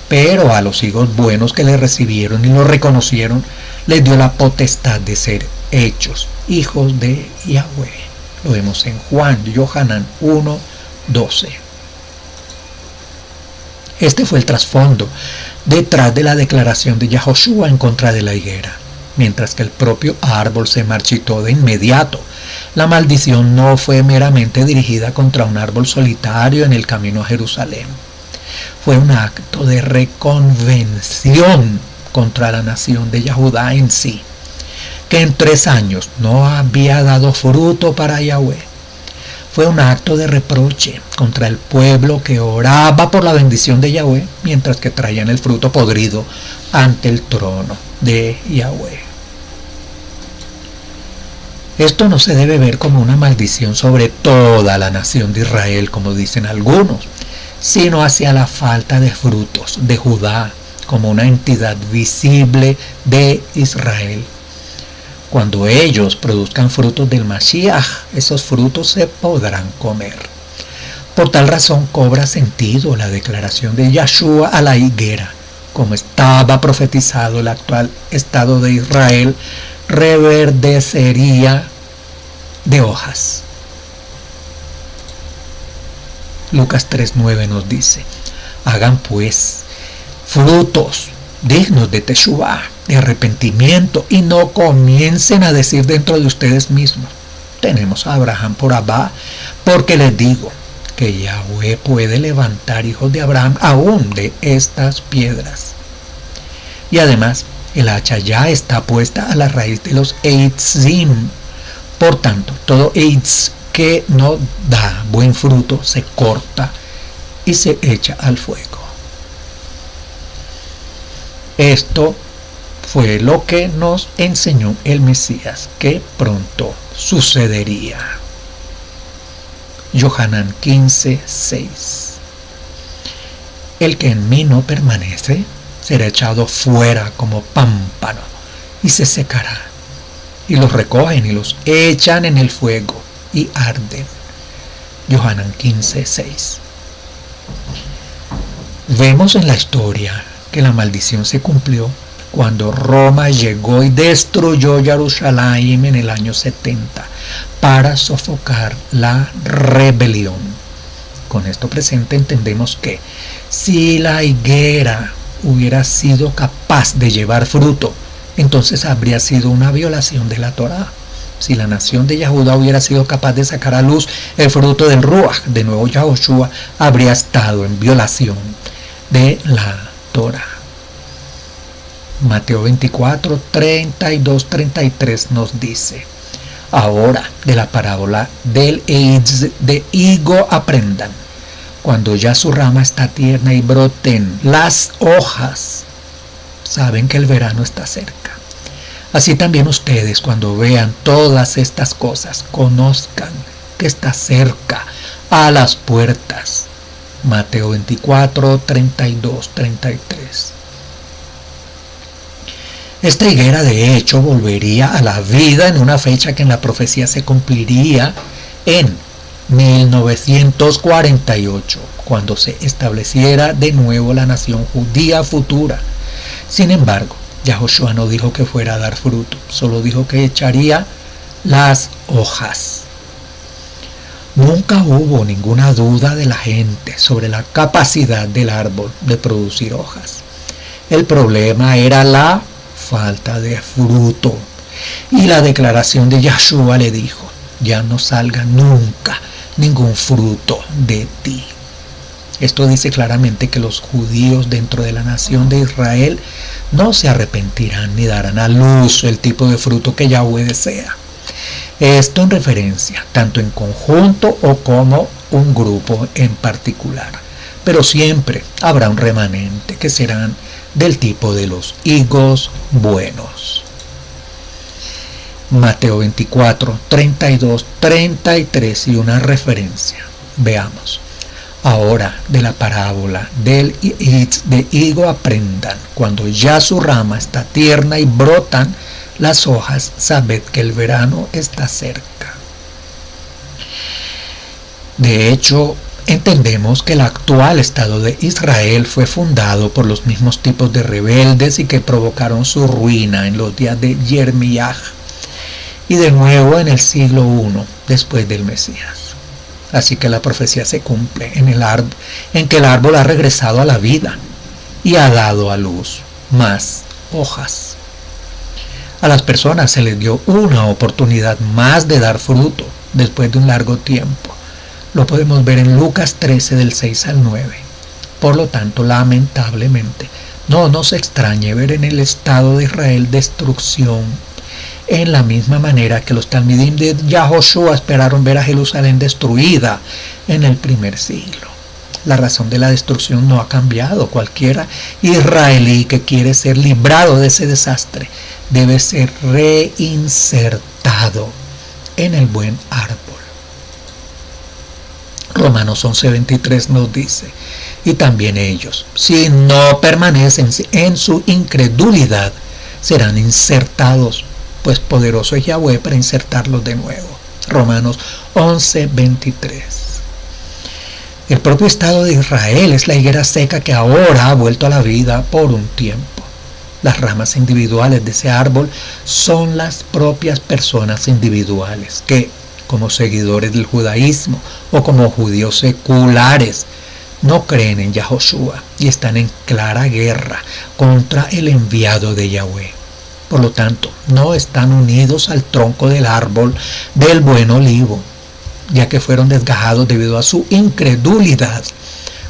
Pero a los higos buenos que le recibieron y lo reconocieron, les dio la potestad de ser hechos hijos de Yahweh. Lo vemos en Yohanan 1:12. Este fue el trasfondo detrás de la declaración de Yahoshua en contra de la higuera. Mientras que el propio árbol se marchitó de inmediato, la maldición no fue meramente dirigida contra un árbol solitario en el camino a Jerusalén. Fue un acto de reconvención contra la nación de Yahudá en sí, que en 3 años no había dado fruto para Yahweh. Fue un acto de reproche contra el pueblo que oraba por la bendición de Yahweh, mientras que traían el fruto podrido ante el trono de Yahweh. Esto no se debe ver como una maldición sobre toda la nación de Israel, como dicen algunos, sino hacia la falta de frutos de Judá como una entidad visible de Israel. Cuando ellos produzcan frutos del Mashiach, esos frutos se podrán comer. Por tal razón cobra sentido la declaración de Yahshua a la higuera, como estaba profetizado. El actual estado de Israel reverdecería de hojas. Lucas 3:9 nos dice: hagan pues frutos dignos de Teshuvah, de arrepentimiento, y no comiencen a decir dentro de ustedes mismos: tenemos a Abraham por Abba, porque les digo que Yahweh puede levantar hijos de Abraham aún de estas piedras. Y además, el hacha ya está puesta a la raíz de los eitzim. Por tanto, todo eitz que no da buen fruto se corta y se echa al fuego. Esto fue lo que nos enseñó el Mesías, que pronto sucedería. Yohanan 15:6. El que en mí no permanece será echado fuera como pámpano y se secará. Y los recogen y los echan en el fuego y arden. Yohanan 15:6. Vemos en la historia que la maldición se cumplió cuando Roma llegó y destruyó Jerusalén en el año 70 para sofocar la rebelión. Con esto presente entendemos que si la higuera hubiera sido capaz de llevar fruto, entonces habría sido una violación de la Torá. Si la nación de Yahudá hubiera sido capaz de sacar a luz el fruto del Ruach, de nuevo Yahoshua habría estado en violación de la Torá. Mateo 24, 32, 33 nos dice: ahora de la parábola del eitz de higo aprendan. Cuando ya su rama está tierna y broten las hojas, saben que el verano está cerca. Así también ustedes, cuando vean todas estas cosas, conozcan que está cerca, a las puertas. Mateo 24, 32, 33. Esta higuera de hecho volvería a la vida en una fecha que en la profecía se cumpliría en 1948, cuando se estableciera de nuevo la nación judía futura. Sin embargo, Yahoshua no dijo que fuera a dar fruto, solo dijo que echaría las hojas. Nunca hubo ninguna duda de la gente sobre la capacidad del árbol de producir hojas. El problema era la falta de fruto. Y la declaración de Yahshua le dijo: ya no salga nunca ningún fruto de ti. Esto dice claramente que los judíos dentro de la nación de Israel no se arrepentirán ni darán a luz el tipo de fruto que Yahweh desea. Esto en referencia tanto en conjunto o como un grupo en particular. Pero siempre habrá un remanente que serán del tipo de los higos buenos. Mateo 24, 32, 33 y una referencia. Veamos. Ahora de la parábola del de higo aprendan. Cuando ya su rama está tierna y brotan las hojas, sabed que el verano está cerca. De hecho, entendemos que el actual Estado de Israel fue fundado por los mismos tipos de rebeldes y que provocaron su ruina en los días de Jeremías y de nuevo en el siglo I después del Mesías. Así que la profecía se cumple en que el árbol ha regresado a la vida y ha dado a luz más hojas. A las personas se les dio una oportunidad más de dar fruto después de un largo tiempo. Lo podemos ver en Lucas 13 del 6 al 9. Por lo tanto, lamentablemente, no nos extrañe ver en el Estado de Israel destrucción, en la misma manera que los talmidim de Yahoshua esperaron ver a Jerusalén destruida en el primer siglo. La razón de la destrucción no ha cambiado. Cualquiera israelí que quiere ser librado de ese desastre debe ser reinsertado en el buen árbol. Romanos 11:23 nos dice: y también ellos, si no permanecen en su incredulidad, serán insertados, pues poderoso es Yahweh para insertarlos de nuevo. Romanos 11:23. El propio Estado de Israel es la higuera seca que ahora ha vuelto a la vida por un tiempo. Las ramas individuales de ese árbol son las propias personas individuales que, como seguidores del judaísmo o como judíos seculares, no creen en Yahoshua y están en clara guerra contra el enviado de Yahweh. Por lo tanto, no están unidos al tronco del árbol del buen olivo, ya que fueron desgajados debido a su incredulidad.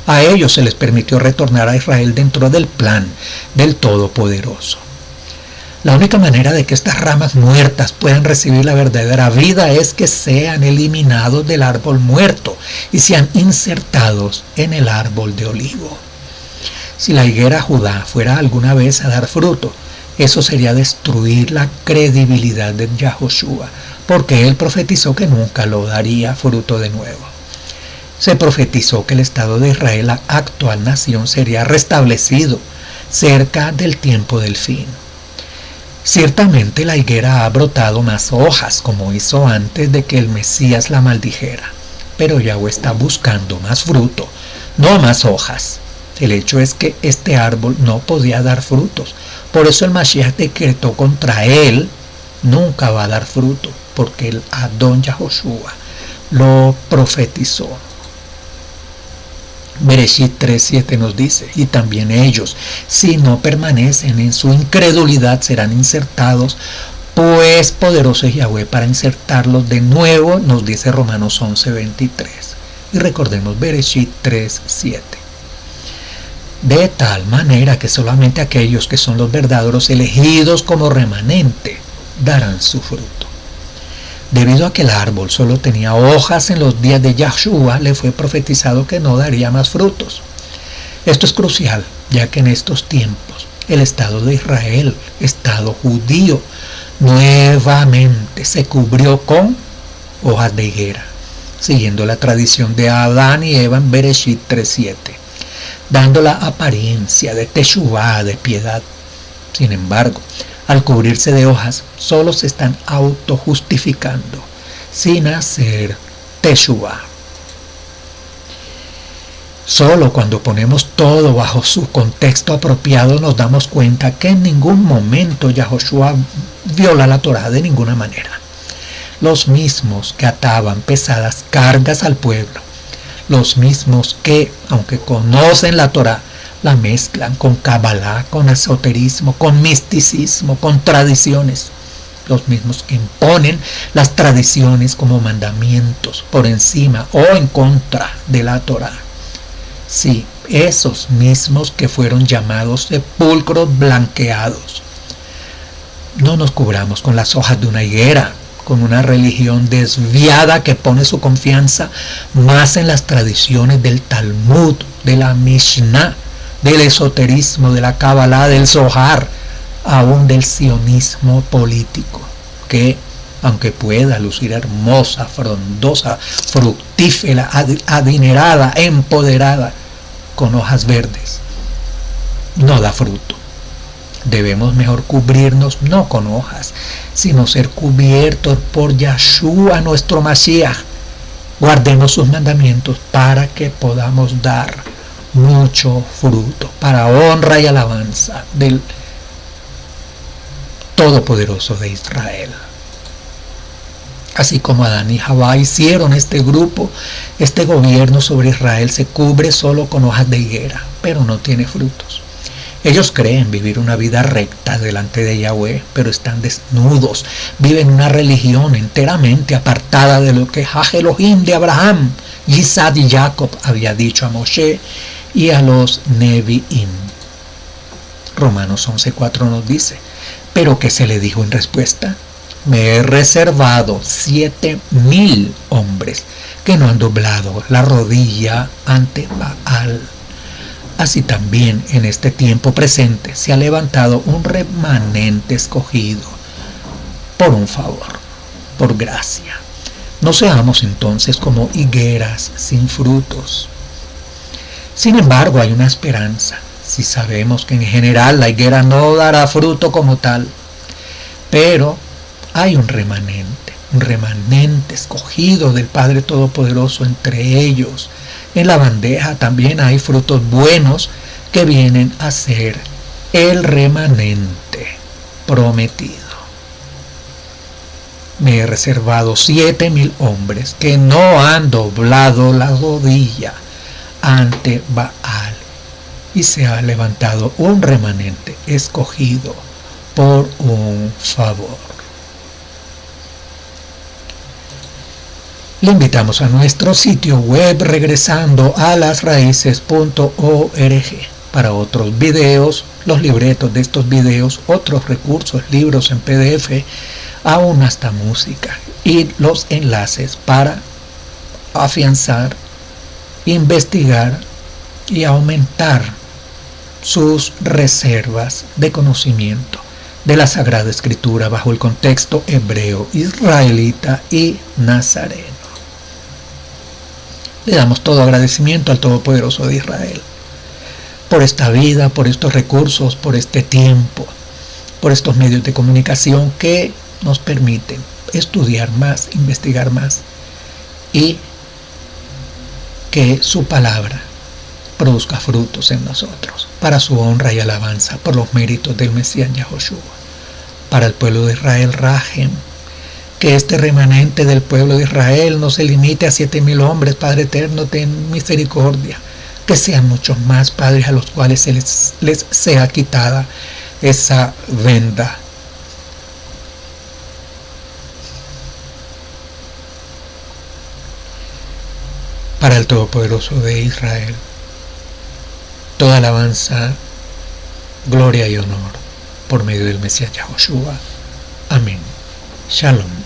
A ellos se les permitió retornar a Israel dentro del plan del Todopoderoso. La única manera de que estas ramas muertas puedan recibir la verdadera vida es que sean eliminados del árbol muerto y sean insertados en el árbol de olivo. Si la higuera Judá fuera alguna vez a dar fruto, eso sería destruir la credibilidad de Yahoshua, porque él profetizó que nunca lo daría fruto de nuevo. Se profetizó que el Estado de Israel, la actual nación, sería restablecido cerca del tiempo del fin. Ciertamente la higuera ha brotado más hojas, como hizo antes de que el Mesías la maldijera, pero Yahweh está buscando más fruto, no más hojas. El hecho es que este árbol no podía dar frutos, por eso el Mashiach decretó contra él: nunca va a dar fruto, porque el Adón Yahoshua lo profetizó. Bereshit 3:7 nos dice: y también ellos, si no permanecen en su incredulidad, serán insertados, pues poderoso es Yahweh para insertarlos de nuevo, nos dice Romanos 11:23. Y recordemos Bereshit 3:7. De tal manera que solamente aquellos que son los verdaderos elegidos como remanente darán su fruto. Debido a que el árbol solo tenía hojas en los días de Yahoshua, le fue profetizado que no daría más frutos. Esto es crucial, ya que en estos tiempos el Estado de Israel, Estado judío, nuevamente se cubrió con hojas de higuera, siguiendo la tradición de Adán y Eva en Bereshit 3:7, dando la apariencia de teshuvá, de piedad. Sin embargo, al cubrirse de hojas, solo se están autojustificando, sin hacer Teshuvah. Solo cuando ponemos todo bajo su contexto apropiado nos damos cuenta que en ningún momento Yahoshua viola la Torá de ninguna manera. Los mismos que ataban pesadas cargas al pueblo, los mismos que, aunque conocen la Torá, la mezclan con Kabbalah, con esoterismo, con misticismo, con tradiciones. Los mismos que imponen las tradiciones como mandamientos por encima o en contra de la Torá. Sí, esos mismos que fueron llamados sepulcros blanqueados. No nos cubramos con las hojas de una higuera, con una religión desviada que pone su confianza más en las tradiciones del Talmud, de la Mishnah, del esoterismo, de la Kabbalah, del Zohar, aún del sionismo político, que, aunque pueda lucir hermosa, frondosa, fructífera, adinerada, empoderada, con hojas verdes, no da fruto. Debemos mejor cubrirnos no con hojas, sino ser cubiertos por Yahshua, nuestro Mashiach. Guardemos sus mandamientos para que podamos dar mucho fruto, para honra y alabanza del Todopoderoso de Israel. Así como Adán y Jabá hicieron este grupo, este gobierno sobre Israel se cubre solo con hojas de higuera, pero no tiene frutos. Ellos creen vivir una vida recta delante de Yahweh, pero están desnudos, viven una religión enteramente apartada de lo que Elohim de Abraham, Isaac y Jacob había dicho a Moshe y a los Nevi'im. Romanos 11:4 nos dice, pero ¿qué se le dijo en respuesta? Me he reservado 7,000 hombres que no han doblado la rodilla ante Baal. Así también en este tiempo presente se ha levantado un remanente escogido por un favor, por gracia. No seamos entonces como higueras sin frutos. Sin embargo, hay una esperanza, si sabemos que en general la higuera no dará fruto como tal, pero hay un remanente escogido del Padre Todopoderoso entre ellos. En la bandeja también hay frutos buenos que vienen a ser el remanente prometido. Me he reservado 7,000 hombres que no han doblado la rodilla ante Baal, y se ha levantado un remanente escogido por un favor. Le invitamos a nuestro sitio web regresando a lasraíces.org para otros videos, los libretos de estos videos, otros recursos, libros en PDF, aún hasta música y los enlaces para afianzar, investigar y aumentar sus reservas de conocimiento de la Sagrada Escritura bajo el contexto hebreo, israelita y nazareno. Le damos todo agradecimiento al Todopoderoso de Israel por esta vida, por estos recursos, por este tiempo, por estos medios de comunicación que nos permiten estudiar más, investigar más y que su palabra produzca frutos en nosotros para su honra y alabanza por los méritos del Mesías Yahoshua. Para el pueblo de Israel, Rahem, que este remanente del pueblo de Israel no se limite a 7,000 hombres, Padre eterno, ten misericordia, que sean muchos más, Padre, a los cuales les sea quitada esa venda. Para el Todopoderoso de Israel, toda alabanza, gloria y honor por medio del Mesías Yahoshua. Amén. Shalom.